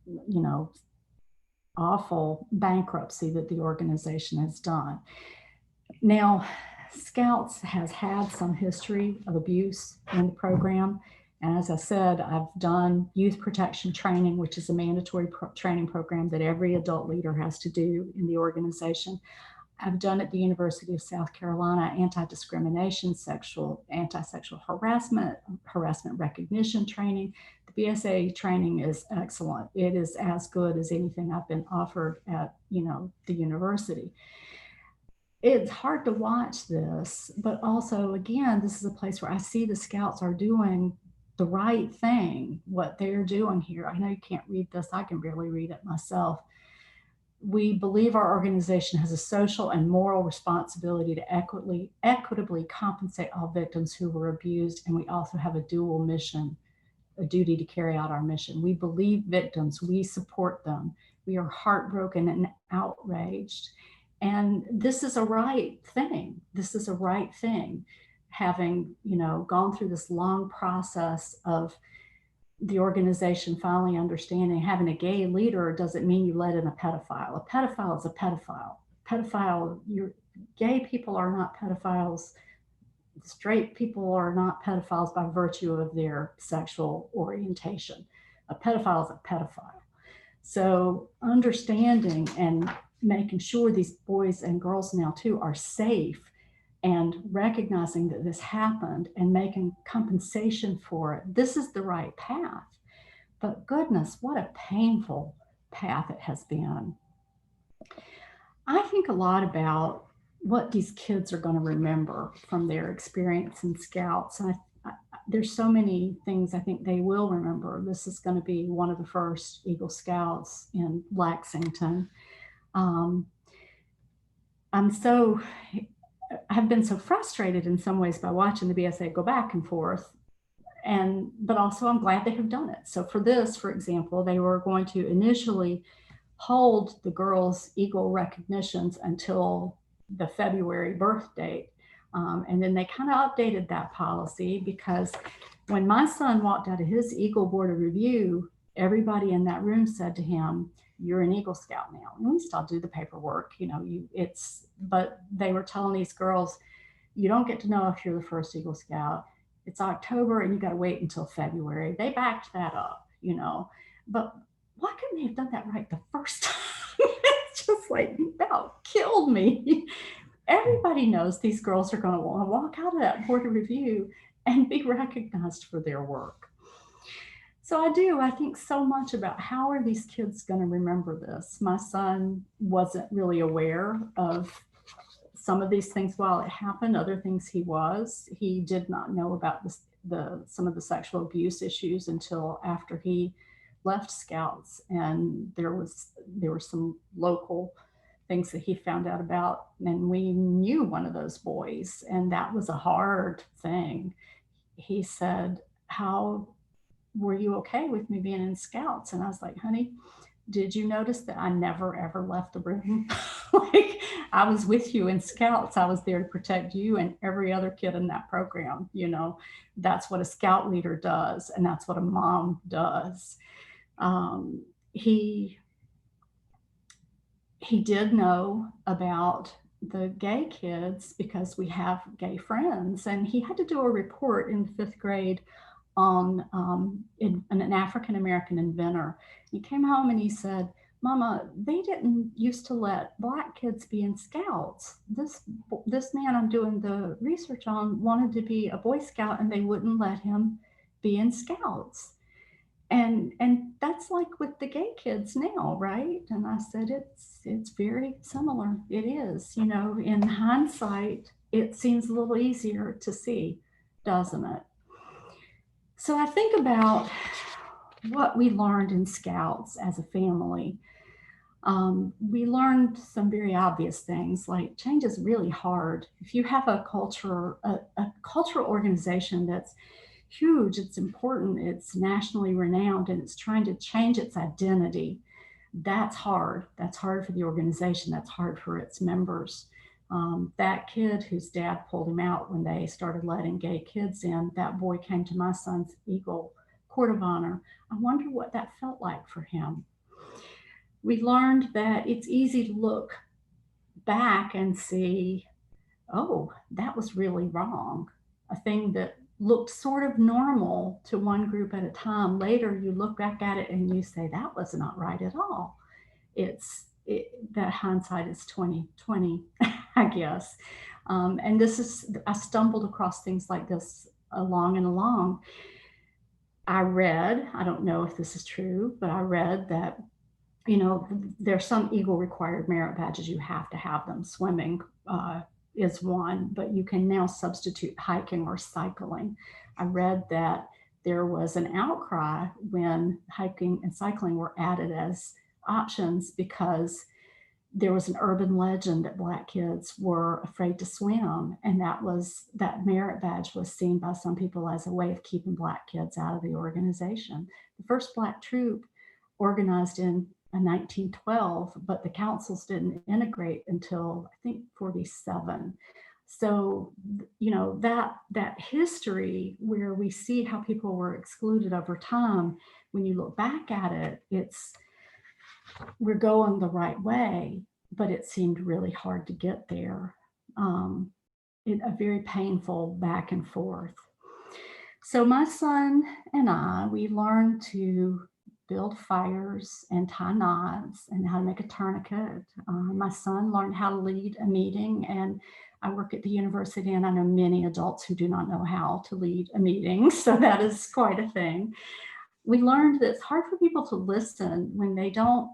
awful bankruptcy that the organization has done. Now, Scouts has had some history of abuse in the program. And as I said, I've done youth protection training, which is a mandatory training program that every adult leader has to do in the organization. I've done at the University of South Carolina anti-discrimination, anti-sexual harassment recognition training. The BSA training is excellent. It is as good as anything I've been offered at, the university. It's hard to watch this, but also, again, this is a place where I see the Scouts are doing the right thing, what they're doing here. I know you can't read this. I can barely read it myself. We believe our organization has a social and moral responsibility to equitably compensate all victims who were abused, and we also have a dual mission, a duty to carry out our mission. We believe victims, we support them. We are heartbroken and outraged. And this is a right thing. This is a right thing. Having, gone through this long process of the organization finally understanding having a gay leader doesn't mean you let in a pedophile. A pedophile is a pedophile. Gay people are not pedophiles. Straight people are not pedophiles by virtue of their sexual orientation. A pedophile is a pedophile. So understanding and making sure these boys and girls now too are safe, and recognizing that this happened and making compensation for it. This is the right path. But goodness, what a painful path it has been. I think a lot about what these kids are going to remember from their experience in Scouts. And there's so many things I think they will remember. This is going to be one of the first Eagle Scouts in Lexington. I've been so frustrated in some ways by watching the BSA go back and forth, but also I'm glad they have done it. So for this, for example, they were going to initially hold the girls' Eagle recognitions until the February birth date. And then they kind of updated that policy, because when my son walked out of his Eagle Board of Review, everybody in that room said to him, "You're an Eagle Scout now." And we still do the paperwork, but they were telling these girls, you don't get to know if you're the first Eagle Scout. It's October and you got to wait until February. They backed that up, but why couldn't they have done that right the first time? It's just like, that killed me. Everybody knows these girls are going to want to walk out of that board of review and be recognized for their work. So I do. I think so much about how are these kids going to remember this? My son wasn't really aware of some of these things while it happened. Other things he was. He did not know about some of the sexual abuse issues until after he left Scouts, and there were some local things that he found out about, and we knew one of those boys, and that was a hard thing. He said, "How were you okay with me being in Scouts?" And I was like, "Honey, did you notice that I never ever left the room? Like, I was with you in Scouts. I was there to protect you and every other kid in that program. You know, that's what a Scout leader does, and that's what a mom does." Um, he he did know about the gay kids because we have gay friends, and he had to do a report in fifth grade on an African American inventor. He came home and he said, "Mama, they didn't used to let Black kids be in Scouts. This man I'm doing the research on wanted to be a Boy Scout, and they wouldn't let him be in Scouts." And that's like with the gay kids now, right? And I said, it's very similar. It is. You know, in hindsight, it seems a little easier to see, doesn't it? So I think about what we learned in Scouts as a family. We learned some very obvious things, like change is really hard. If you have a cultural organization that's huge, it's important, it's nationally renowned, and it's trying to change its identity, that's hard. That's hard for the organization. That's hard for its members. That kid whose dad pulled him out when they started letting gay kids in, that boy came to my son's Eagle Court of Honor. I wonder what that felt like for him. We learned that it's easy to look back and see, oh, that was really wrong. A thing that looked sort of normal to one group at a time. Later, you look back at it and you say, that was not right at all. That hindsight is 2020, I guess. And I stumbled across things like this along and along. I read, I don't know if this is true, but I read that, you know, there's some Eagle required merit badges. You have to have them. Swimming is one, but you can now substitute hiking or cycling. I read that there was an outcry when hiking and cycling were added as options because there was an urban legend that Black kids were afraid to swim, and that merit badge was seen by some people as a way of keeping Black kids out of the organization. The first Black troop organized in 1912, but the councils didn't integrate until I think 47. So, you know, that history where we see how people were excluded over time, when you look back at it, we're going the right way, but it seemed really hard to get there. A very painful back and forth. So my son and I, we learned to build fires and tie knots and how to make a tourniquet. My son learned how to lead a meeting, and I work at the university and I know many adults who do not know how to lead a meeting. So that is quite a thing. We learned that it's hard for people to listen when they don't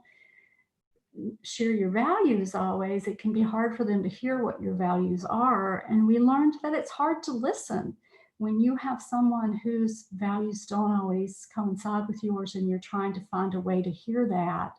share your values always. It can be hard for them to hear what your values are. And we learned that it's hard to listen when you have someone whose values don't always coincide with yours and you're trying to find a way to hear that.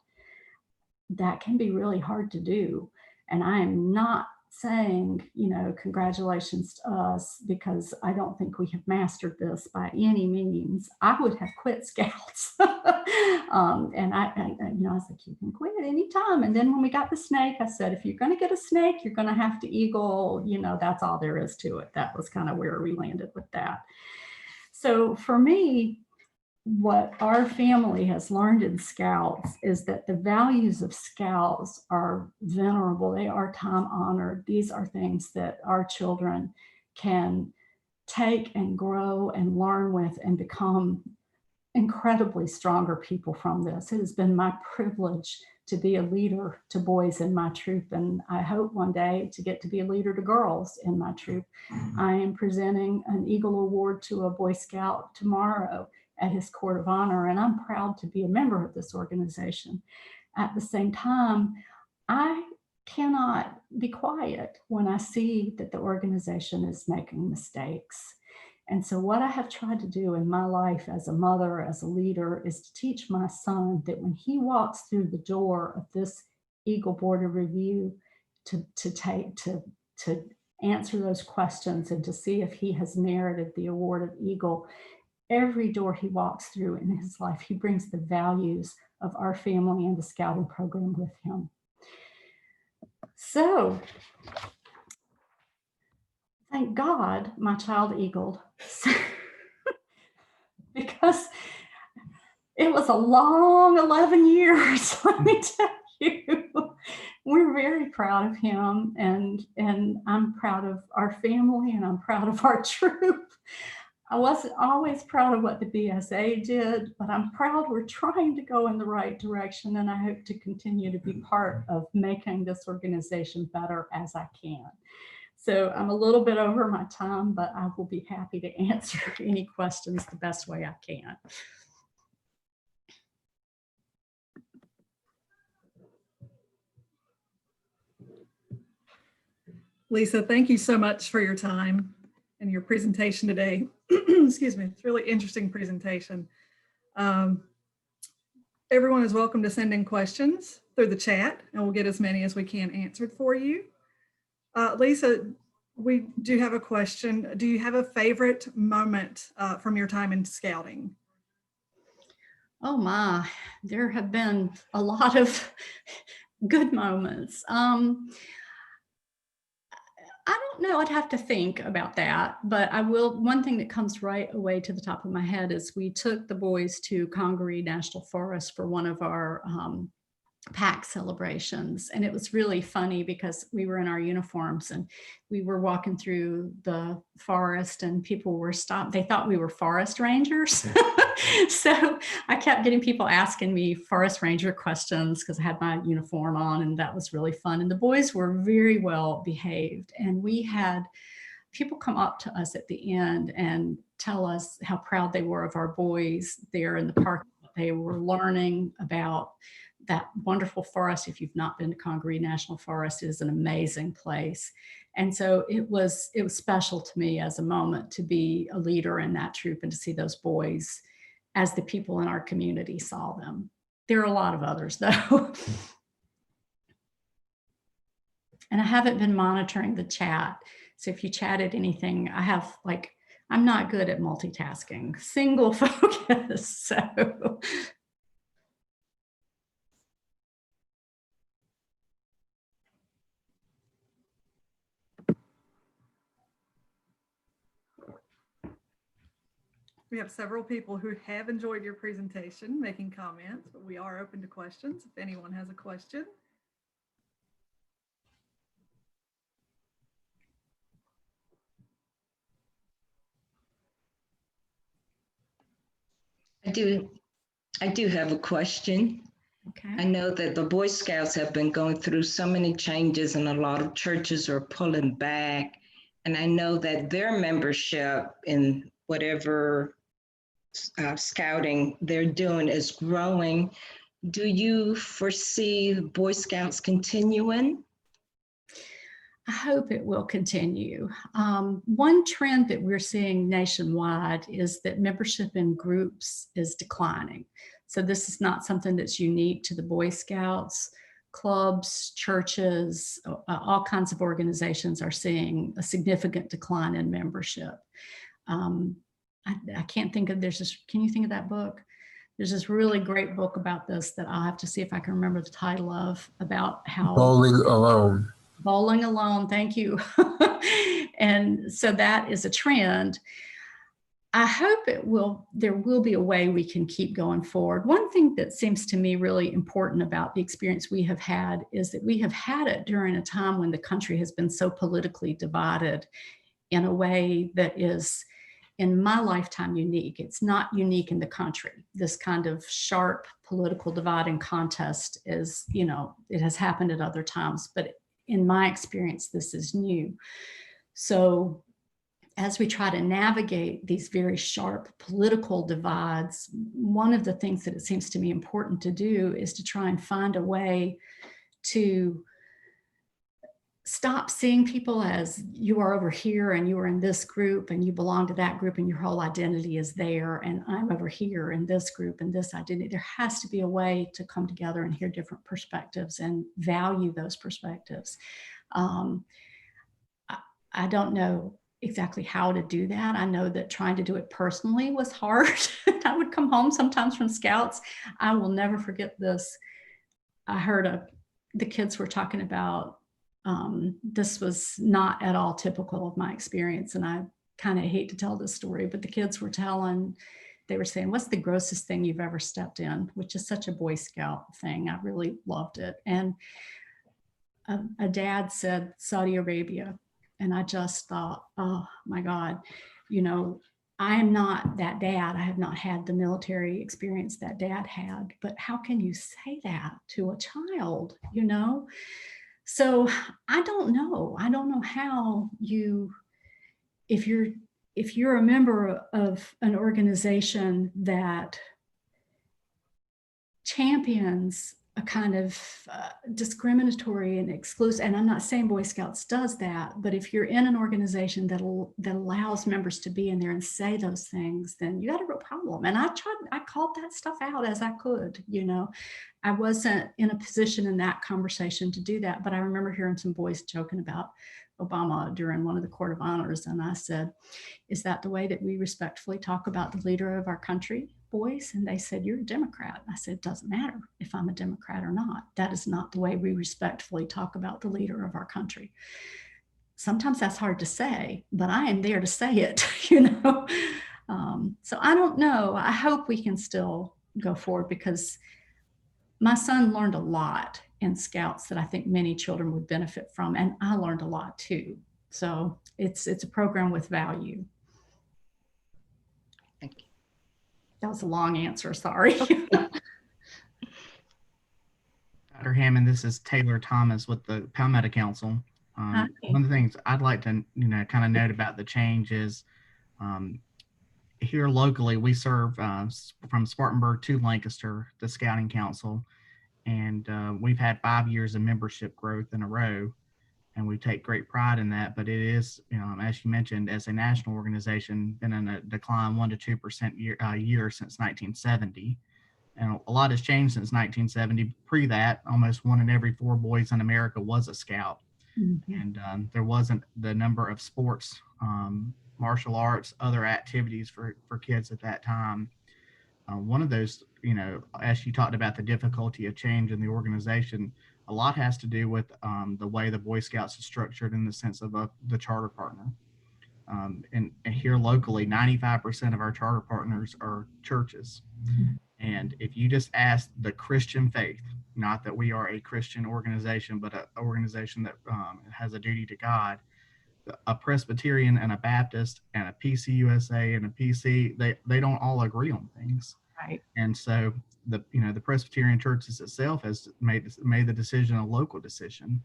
That can be really hard to do. And I am not saying, you know, congratulations to us, because I don't think we have mastered this by any means. I would have quit Scouts. And you know, I was like, you can quit anytime. And then when we got the snake, I said, if you're going to get a snake, you're going to have to Eagle, you know, that's all there is to it. That was kind of where we landed with that. So for me, what our family has learned in Scouts is that the values of Scouts are venerable. They are time honored. These are things that our children can take and grow and learn with and become incredibly stronger people from this. It has been my privilege to be a leader to boys in my troop, and I hope one day to get to be a leader to girls in my troop. I am presenting an Eagle Award to a Boy Scout tomorrow. at his court of honor, and I'm proud to be a member of this organization. At the same time, I cannot be quiet when I see that the organization is making mistakes. And so what I have tried to do in my life as a mother, as a leader, is to teach my son that when he walks through the door of this Eagle Board of Review to answer those questions and to see if he has merited the award of Eagle, every door he walks through in his life, he brings the values of our family and the scouting program with him. So, thank God my child eagled, because it was a long 11 years, let me tell you. We're very proud of him, and I'm proud of our family, and I'm proud of our troop. I wasn't always proud of what the BSA did, but I'm proud we're trying to go in the right direction, and I hope to continue to be part of making this organization better as I can. So I'm a little bit over my time, but I will be happy to answer any questions the best way I can. Lisa, thank you so much for your time and your presentation today. Excuse me, it's a really interesting presentation. Everyone is welcome to send in questions through the chat, and we'll get as many as we can answered for you. Lisa, we do have a question. Do you have a favorite moment from your time in scouting? Oh my, there have been a lot of good moments. I don't know, I'd have to think about that, but I will. One thing that comes right away to the top of my head is we took the boys to Congaree National Forest for one of our pack celebrations. And it was really funny because we were in our uniforms and we were walking through the forest and people were stopped. They thought we were forest rangers. So I kept getting people asking me forest ranger questions because I had my uniform on, and that was really fun. And the boys were very well behaved. And we had people come up to us at the end and tell us how proud they were of our boys there in the park. They were learning about that wonderful forest. If you've not been to Congaree National Forest, it is an amazing place. And so it was special to me as a moment to be a leader in that troop and to see those boys as the people in our community saw them. There are a lot of others though. And I haven't been monitoring the chat. So if you chatted anything, I'm not good at multitasking, single focus, so. We have several people who have enjoyed your presentation making comments, but we are open to questions if anyone has a question. I do have a question. Okay. I know that the Boy Scouts have been going through so many changes and a lot of churches are pulling back. And I know that their membership in whatever scouting they're doing is growing. Do you foresee Boy Scouts continuing? I hope it will continue. One trend that we're seeing nationwide is that membership in groups is declining. So this is not something that's unique to the Boy Scouts. Clubs, churches, all kinds of organizations are seeing a significant decline in membership. I can't think of, can you think of that book? There's this really great book about this that I'll have to see if I can remember the title of, about how— Bowling Alone. Bowling Alone, thank you. And so that is a trend. I hope there will be a way we can keep going forward. One thing that seems to me really important about the experience we have had is that we have had it during a time when the country has been so politically divided in a way that is, in my lifetime, unique. It's not unique in the country. This kind of sharp political divide and contest is, it has happened at other times, but in my experience, this is new. So as we try to navigate these very sharp political divides, one of the things that it seems to me important to do is to try and find a way to stop seeing people as you are over here and you are in this group and you belong to that group and your whole identity is there, and I'm over here in this group and this identity. There has to be a way to come together and hear different perspectives and value those perspectives. I don't know exactly how to do that. I know that trying to do it personally was hard. I would come home sometimes from Scouts. I will never forget this. I heard the kids were talking about, this was not at all typical of my experience. And I kind of hate to tell this story, but the kids were they were saying, what's the grossest thing you've ever stepped in? Which is such a Boy Scout thing. I really loved it. And a dad said Saudi Arabia. And I just thought, oh my God, I am not that dad. I have not had the military experience that dad had, but how can you say that to a child, So I don't know. I don't know how if you're a member of an organization that champions a kind of discriminatory and exclusive, and I'm not saying Boy Scouts does that, but if you're in an organization that allows members to be in there and say those things, then you got a real problem. And I called that stuff out as I could, I wasn't in a position in that conversation to do that, but I remember hearing some boys joking about Obama during one of the Court of Honors. And I said, is that the way that we respectfully talk about the leader of our country, boys? And they said, you're a Democrat. I said, it doesn't matter if I'm a Democrat or not. That is not the way we respectfully talk about the leader of our country. Sometimes that's hard to say, but I am there to say it, So I don't know. I hope we can still go forward, because my son learned a lot in Scouts that I think many children would benefit from. And I learned a lot too. So it's a program with value. Thank you. That was a long answer, sorry. Dr. Hammond, this is Taylor Thomas with the Palmetto Council. One of the things I'd like to, kind of note about the change is here locally, we serve from Spartanburg to Lancaster, the Scouting Council, and we've had 5 years of membership growth in a row, and we take great pride in that. But it is, as you mentioned, as a national organization, been in a decline 1% to 2% year since 1970. And a lot has changed since 1970. Pre that, almost 1 in every 4 boys in America was a Scout. Mm-hmm. And there wasn't the number of sports, martial arts, other activities for kids at that time. One of those, as you talked about the difficulty of change in the organization, a lot has to do with the way the Boy Scouts is structured in the sense of the charter partner. And here locally, 95% of our charter partners are churches. Mm-hmm. And if you just ask the Christian faith, not that we are a Christian organization, but an organization that has a duty to God, a Presbyterian and a Baptist and a PCUSA and a PC, they don't all agree on things. Right. And so the Presbyterian churches itself has made the decision a local decision.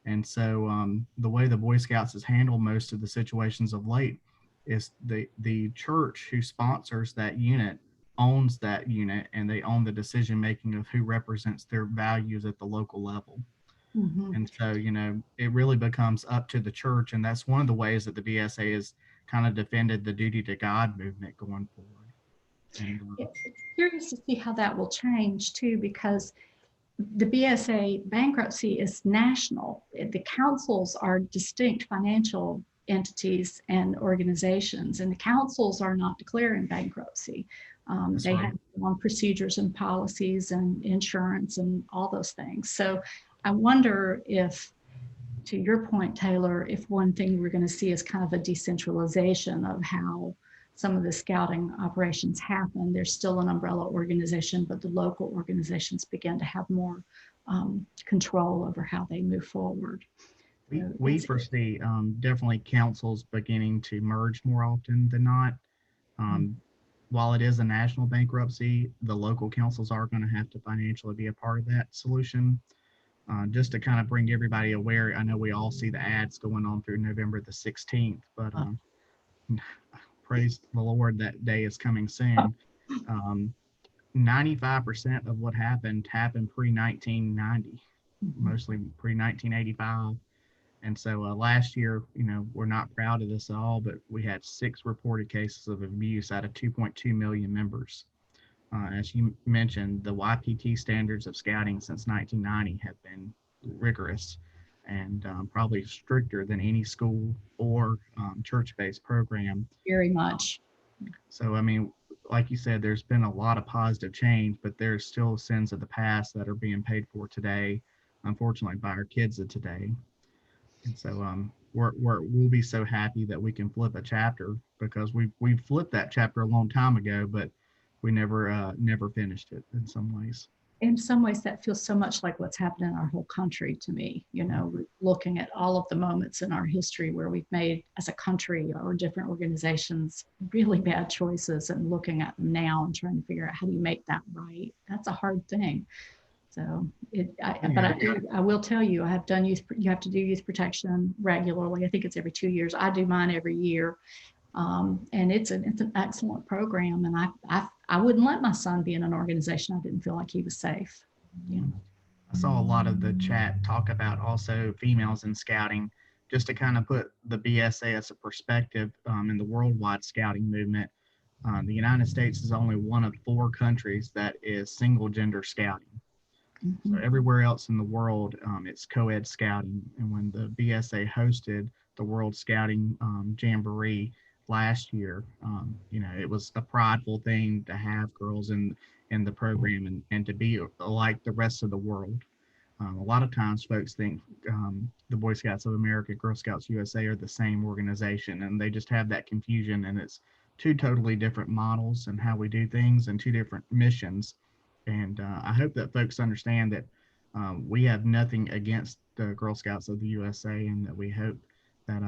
And so the way the Boy Scouts has handled most of the situations of late is the church who sponsors that unit owns that unit, and they own the decision making of who represents their values at the local level. Mm-hmm. And so, it really becomes up to the church. And that's one of the ways that the BSA has kind of defended the duty to God movement going forward. And, it's curious to see how that will change too, because the BSA bankruptcy is national. The councils are distinct financial entities and organizations, and the councils are not declaring bankruptcy. They right. have their own procedures and policies and insurance and all those things. So I wonder if, to your point, Taylor, if one thing we're going to see is kind of a decentralization of how some of the scouting operations happen. There's still an umbrella organization, but the local organizations begin to have more control over how they move forward. We foresee definitely councils beginning to merge more often than not. While it is a national bankruptcy, the local councils are going to have to financially be a part of that solution. Just to kind of bring everybody aware, I know we all see the ads going on through November the 16th, but praise the Lord, that day is coming soon. 95% of what happened pre-1990, mostly pre-1985. And so last year, we're not proud of this at all, but we had 6 reported cases of abuse out of 2.2 million members. As you mentioned, the YPT standards of scouting since 1990 have been rigorous and probably stricter than any school or church-based program. Very much. So, I mean, like you said, there's been a lot of positive change, but there's still sins of the past that are being paid for today, unfortunately, by our kids of today. And so we'll be so happy that we can flip a chapter, because we flipped that chapter a long time ago, but we never finished it in some ways. In some ways, that feels so much like what's happened in our whole country to me. Looking at all of the moments in our history where we've made, as a country or different organizations, really bad choices, and looking at them now and trying to figure out how do you make that right. That's a hard thing. So, I will tell you, I have done you have to do youth protection regularly. I think it's every 2 years. I do mine every year. And it's an excellent program. And I wouldn't let my son be in an organization I didn't feel like he was safe. I saw a lot of the chat talk about also females in scouting, just to kind of put the BSA as a perspective in the worldwide scouting movement. The United States is only one of 4 countries that is single gender scouting. Mm-hmm. So everywhere else in the world, it's co-ed scouting. And when the BSA hosted the World Scouting Jamboree last year, it was a prideful thing to have girls in the program and to be like the rest of the world. A lot of times folks think the Boy Scouts of America, Girl Scouts USA are the same organization, and they just have that confusion, and it's 2 totally different models and how we do things, and 2 different missions. And I hope that folks understand that we have nothing against the Girl Scouts of the USA, and that we hope that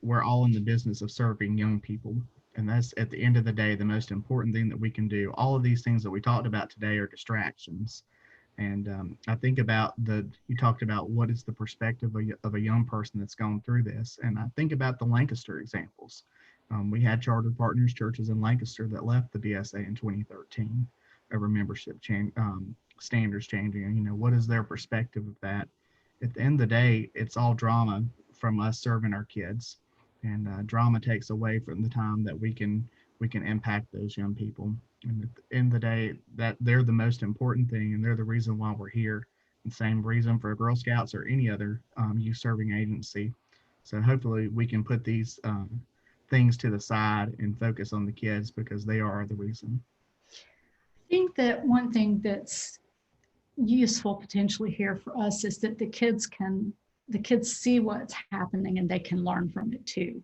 we're all in the business of serving young people. And that's, at the end of the day, the most important thing that we can do. All of these things that we talked about today are distractions. And I think about you talked about what is the perspective of a young person that's gone through this. And I think about the Lancaster examples. We had charter partners churches in Lancaster that left the BSA in 2013 over membership standards changing. And, what is their perspective of that? At the end of the day, it's all drama from us serving our kids. And drama takes away from the time that we can impact those young people. And at the end of the day, that they're the most important thing, and they're the reason why we're here. And same reason for Girl Scouts or any other youth serving agency. So hopefully we can put these things to the side and focus on the kids, because they are the reason. I think that one thing that's useful potentially here for us is that the kids see what's happening and they can learn from it too.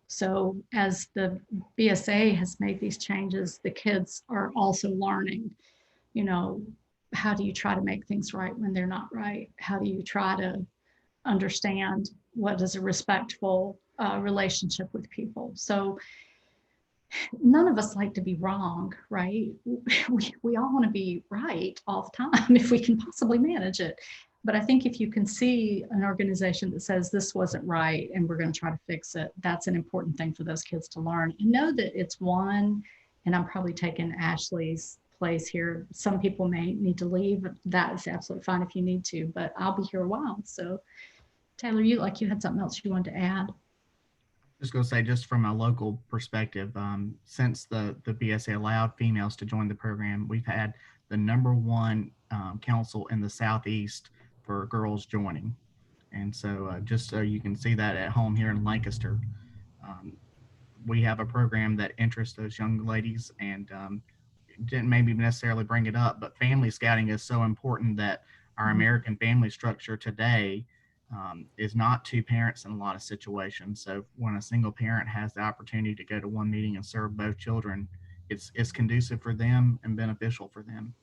So as the BSA has made these changes, the kids are also learning, how do you try to make things right when they're not right? How do you try to understand what is a respectful relationship with people? So none of us like to be wrong, right? We all want to be right all the time if we can possibly manage it. But I think if you can see an organization that says this wasn't right and we're going to try to fix it, that's an important thing for those kids to learn. And know that it's one, and I'm probably taking Ashley's place here. Some people may need to leave. That is absolutely fine if you need to, but I'll be here a while. So Taylor, you had something else you wanted to add? Just going to say, just from a local perspective, since the BSA allowed females to join the program, we've had the #1 council in the Southeast for girls joining. And so just so you can see that at home here in Lancaster, we have a program that interests those young ladies, and didn't maybe necessarily bring it up, but family scouting is so important that our American family structure today is not 2 parents in a lot of situations. So when a single parent has the opportunity to go to one meeting and serve both children, it's conducive for them and beneficial for them.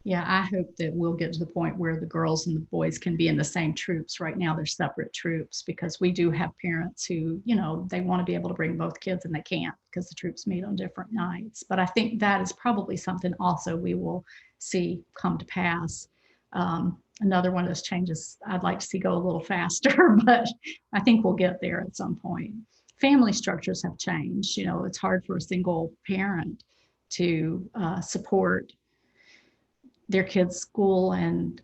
Yeah, I hope that we'll get to the point where the girls and the boys can be in the same troops. Right now, they're separate troops, because we do have parents who, they want to be able to bring both kids and they can't because the troops meet on different nights. But I think that is probably something also we will see come to pass. Another one of those changes I'd like to see go a little faster, but I think we'll get there at some point. family structures have changed. It's hard for a single parent to support their kids' school and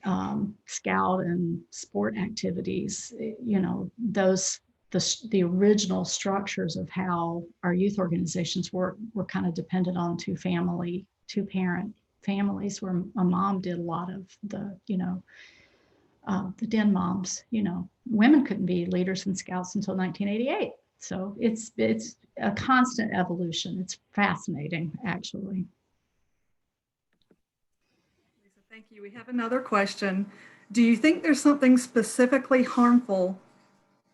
scout and sport activities. The original structures of how our youth organizations were kind of dependent on two parent families, where a mom did a lot of the den moms. Women couldn't be leaders in scouts until 1988. So it's a constant evolution. It's fascinating, actually. Lisa, thank you. We have another question. Do you think there's something specifically harmful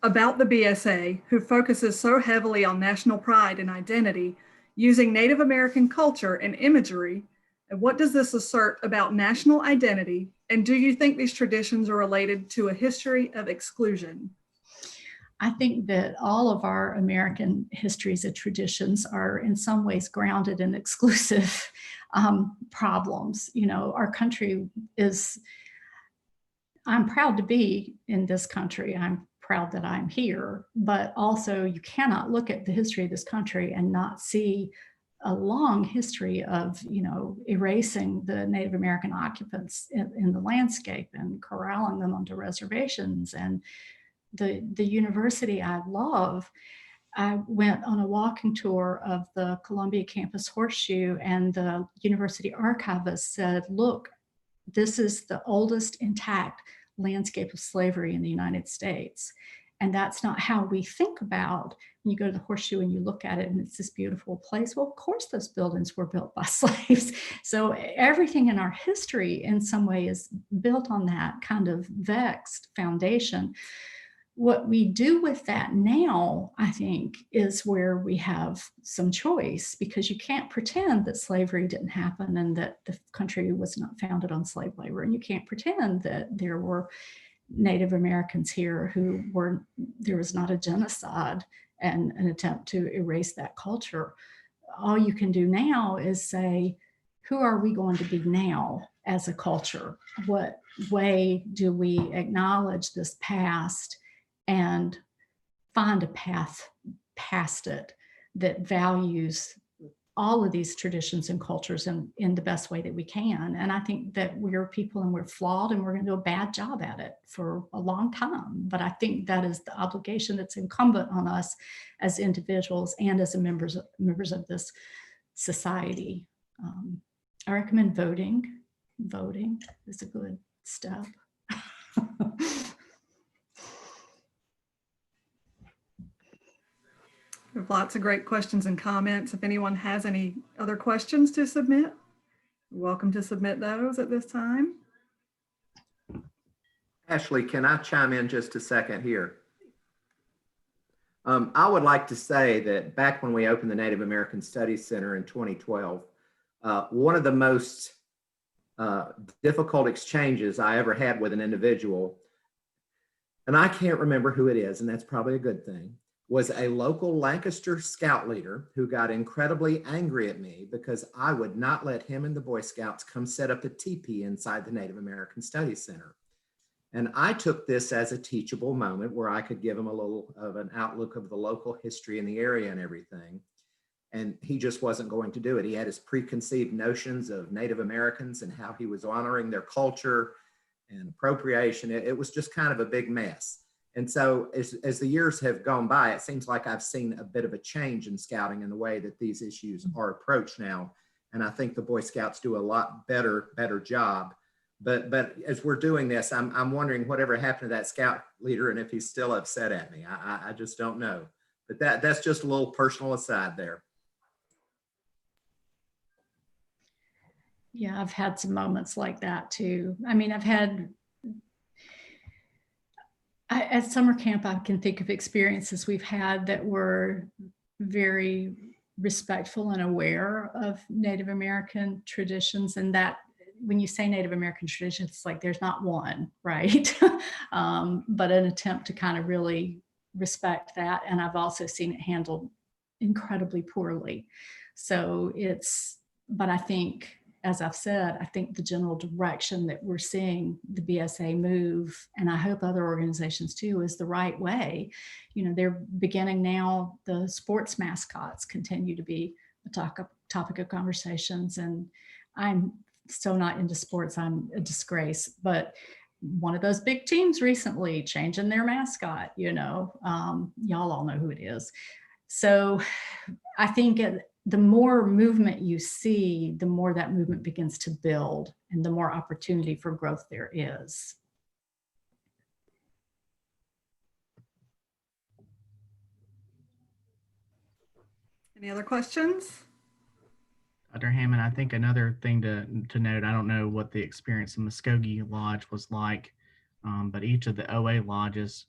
about the BSA, who focuses so heavily on national pride and identity, using Native American culture and imagery? And what does this assert about national identity? And do you think these traditions are related to a history of exclusion? I think that all of our American histories and traditions are in some ways grounded in exclusive problems. Our country I'm proud to be in this country. I'm proud that I'm here, but also you cannot look at the history of this country and not see a long history of, erasing the Native American occupants in the landscape and corralling them onto reservations. And the university I love, I went on a walking tour of the Columbia campus horseshoe, and the university archivist said, look, this is the oldest intact landscape of slavery in the United States. And that's not how we think about when you go to the horseshoe and you look at it and it's this beautiful place. Well, of course, those buildings were built by slaves. So everything in our history in some way is built on that kind of vexed foundation. What we do with that now, I think, is where we have some choice, because you can't pretend that slavery didn't happen and that the country was not founded on slave labor. And you can't pretend that there were Native Americans here there was not a genocide and an attempt to erase that culture. All you can do now is say, who are we going to be now as a culture? What way do we acknowledge this past and find a path past it that values all of these traditions and cultures in the best way that we can? And I think that we're people and we're flawed and we're going to do a bad job at it for a long time. But I think that is the obligation that's incumbent on us as individuals and as members of this society. I recommend voting. Voting is a good step. We have lots of great questions and comments. If anyone has any other questions to submit, you're welcome to submit those at this time. Ashley, can I chime in just a second here? I would like to say that back when we opened the Native American Studies Center in 2012, one of the most difficult exchanges I ever had with an individual, and I can't remember who it is, and that's probably a good thing, was a local Lancaster Scout leader who got incredibly angry at me because I would not let him and the Boy Scouts come set up a teepee inside the Native American Studies Center. And I took this as a teachable moment where I could give him a little of an outlook of the local history in the area and everything. And he just wasn't going to do it. He had his preconceived notions of Native Americans and how he was honoring their culture and appropriation. It was just kind of a big mess. And so as the years have gone by, it seems like I've seen a bit of a change in scouting in the way that these issues are approached now. And I think the Boy Scouts do a lot better job. But as we're doing this, I'm wondering whatever happened to that scout leader and if he's still upset at me. I just don't know. But that's just a little personal aside there. Yeah, I've had some moments like that too. I mean, at summer camp, I can think of experiences we've had that were very respectful and aware of Native American traditions. And that when you say Native American traditions, it's like there's not one, right? But an attempt to kind of really respect that. And I've also seen it handled incredibly poorly. So but I think as I've said, I think the general direction that we're seeing the BSA move, and I hope other organizations too, is the right way. You know, they're beginning now, the sports mascots continue to be a topic of conversations. And I'm so not into sports, I'm a disgrace, but one of those big teams recently changing their mascot, you know, y'all all know who it is. So I think the more movement you see, the more that movement begins to build and the more opportunity for growth there is. Any other questions? Dr. Hammond, I think another thing to note, I don't know what the experience in Muskogee Lodge was like, but each of the OA lodges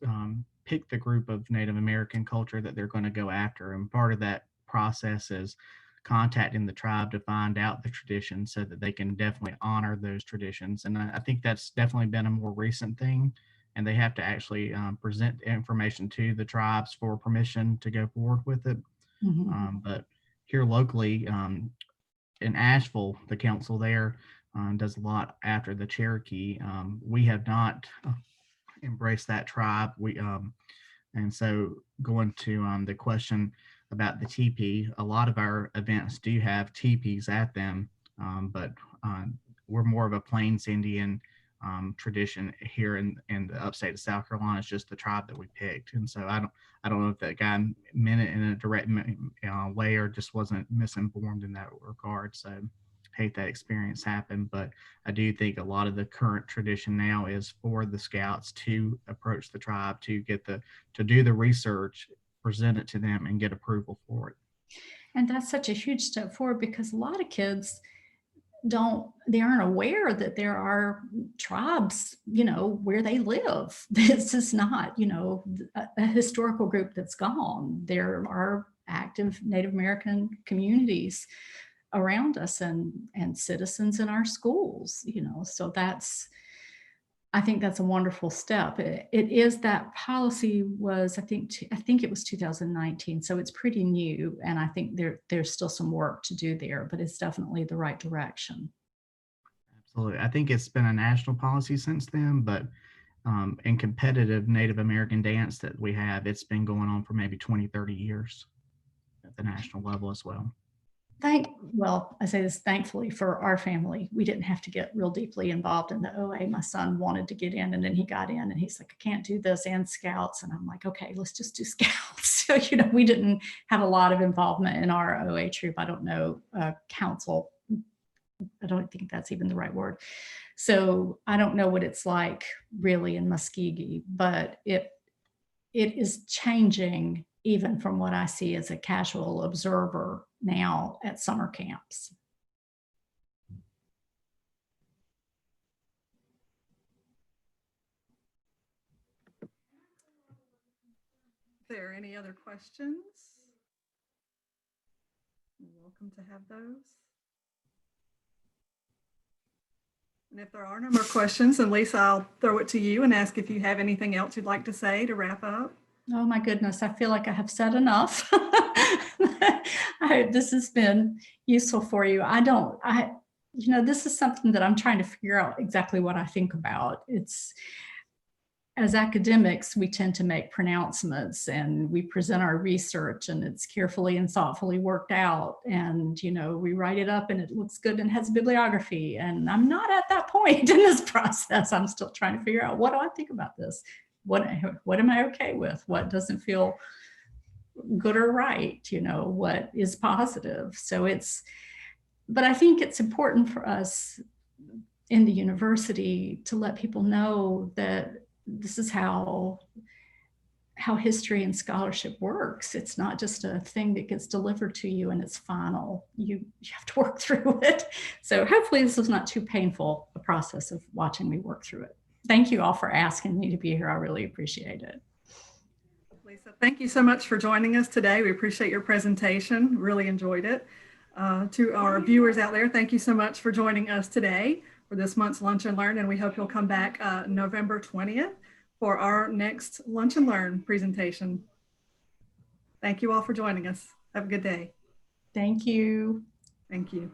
pick the group of Native American culture that they're going to go after. And part of that process is contacting the tribe to find out the traditions so that they can definitely honor those traditions. And I think that's definitely been a more recent thing. And they have to actually present information to the tribes for permission to go forward with it. Mhm. But here locally, in Asheville, the council there does a lot after the Cherokee. We have not embraced that tribe. And so going to the question about the teepee, a lot of our events do have teepees at them, but we're more of a Plains Indian tradition here in the upstate of South Carolina. It's just the tribe that we picked, and so I don't know if that guy meant it in a direct way or just wasn't misinformed in that regard. So hate that experience happened, but I do think a lot of the current tradition now is for the scouts to approach the tribe to do the research, present it to them, and get approval for it. And that's such a huge step forward because a lot of kids they aren't aware that there are tribes, you know, where they live. This is not, you know, a historical group that's gone. There are active Native American communities around us and citizens in our schools, you know, so I think that's a wonderful step. It is that policy was, I think it was 2019. So it's pretty new. And I think there's still some work to do there, but it's definitely the right direction. Absolutely. I think it's been a national policy since then, but in competitive Native American dance that we have, it's been going on for maybe 20, 30 years at the national level as well. I say this thankfully for our family. We didn't have to get real deeply involved in the OA. My son wanted to get in and then he got in and he's like, I can't do this and scouts. And I'm like, okay, let's just do scouts. So, you know, we didn't have a lot of involvement in our OA troop. I don't know, council. I don't think that's even the right word. So I don't know what it's like really in Muskogee, but it is changing even from what I see as a casual observer now at summer camps. Are there any other questions? You're welcome to have those. And if there are no more questions, then Lisa, I'll throw it to you and ask if you have anything else you'd like to say to wrap up. Oh my goodness, I feel like I have said enough. This has been useful for you. You know, this is something that I'm trying to figure out exactly what I think about. As academics, we tend to make pronouncements and we present our research and it's carefully and thoughtfully worked out. And, you know, we write it up and it looks good and has a bibliography. And I'm not at that point in this process. I'm still trying to figure out, what do I think about this? What am I okay with? What doesn't feel good or right? You know, what is positive? So but I think it's important for us in the university to let people know that this is how history and scholarship works. It's not just a thing that gets delivered to you and it's final. You have to work through it. So hopefully this was not too painful, the process of watching me work through it. Thank you all for asking me to be here. I really appreciate it. Lisa, thank you so much for joining us today. We appreciate your presentation. Really enjoyed it. To our viewers out there, thank you so much for joining us today for this month's Lunch and Learn, and we hope you'll come back November 20th for our next Lunch and Learn presentation. Thank you all for joining us. Have a good day. Thank you. Thank you.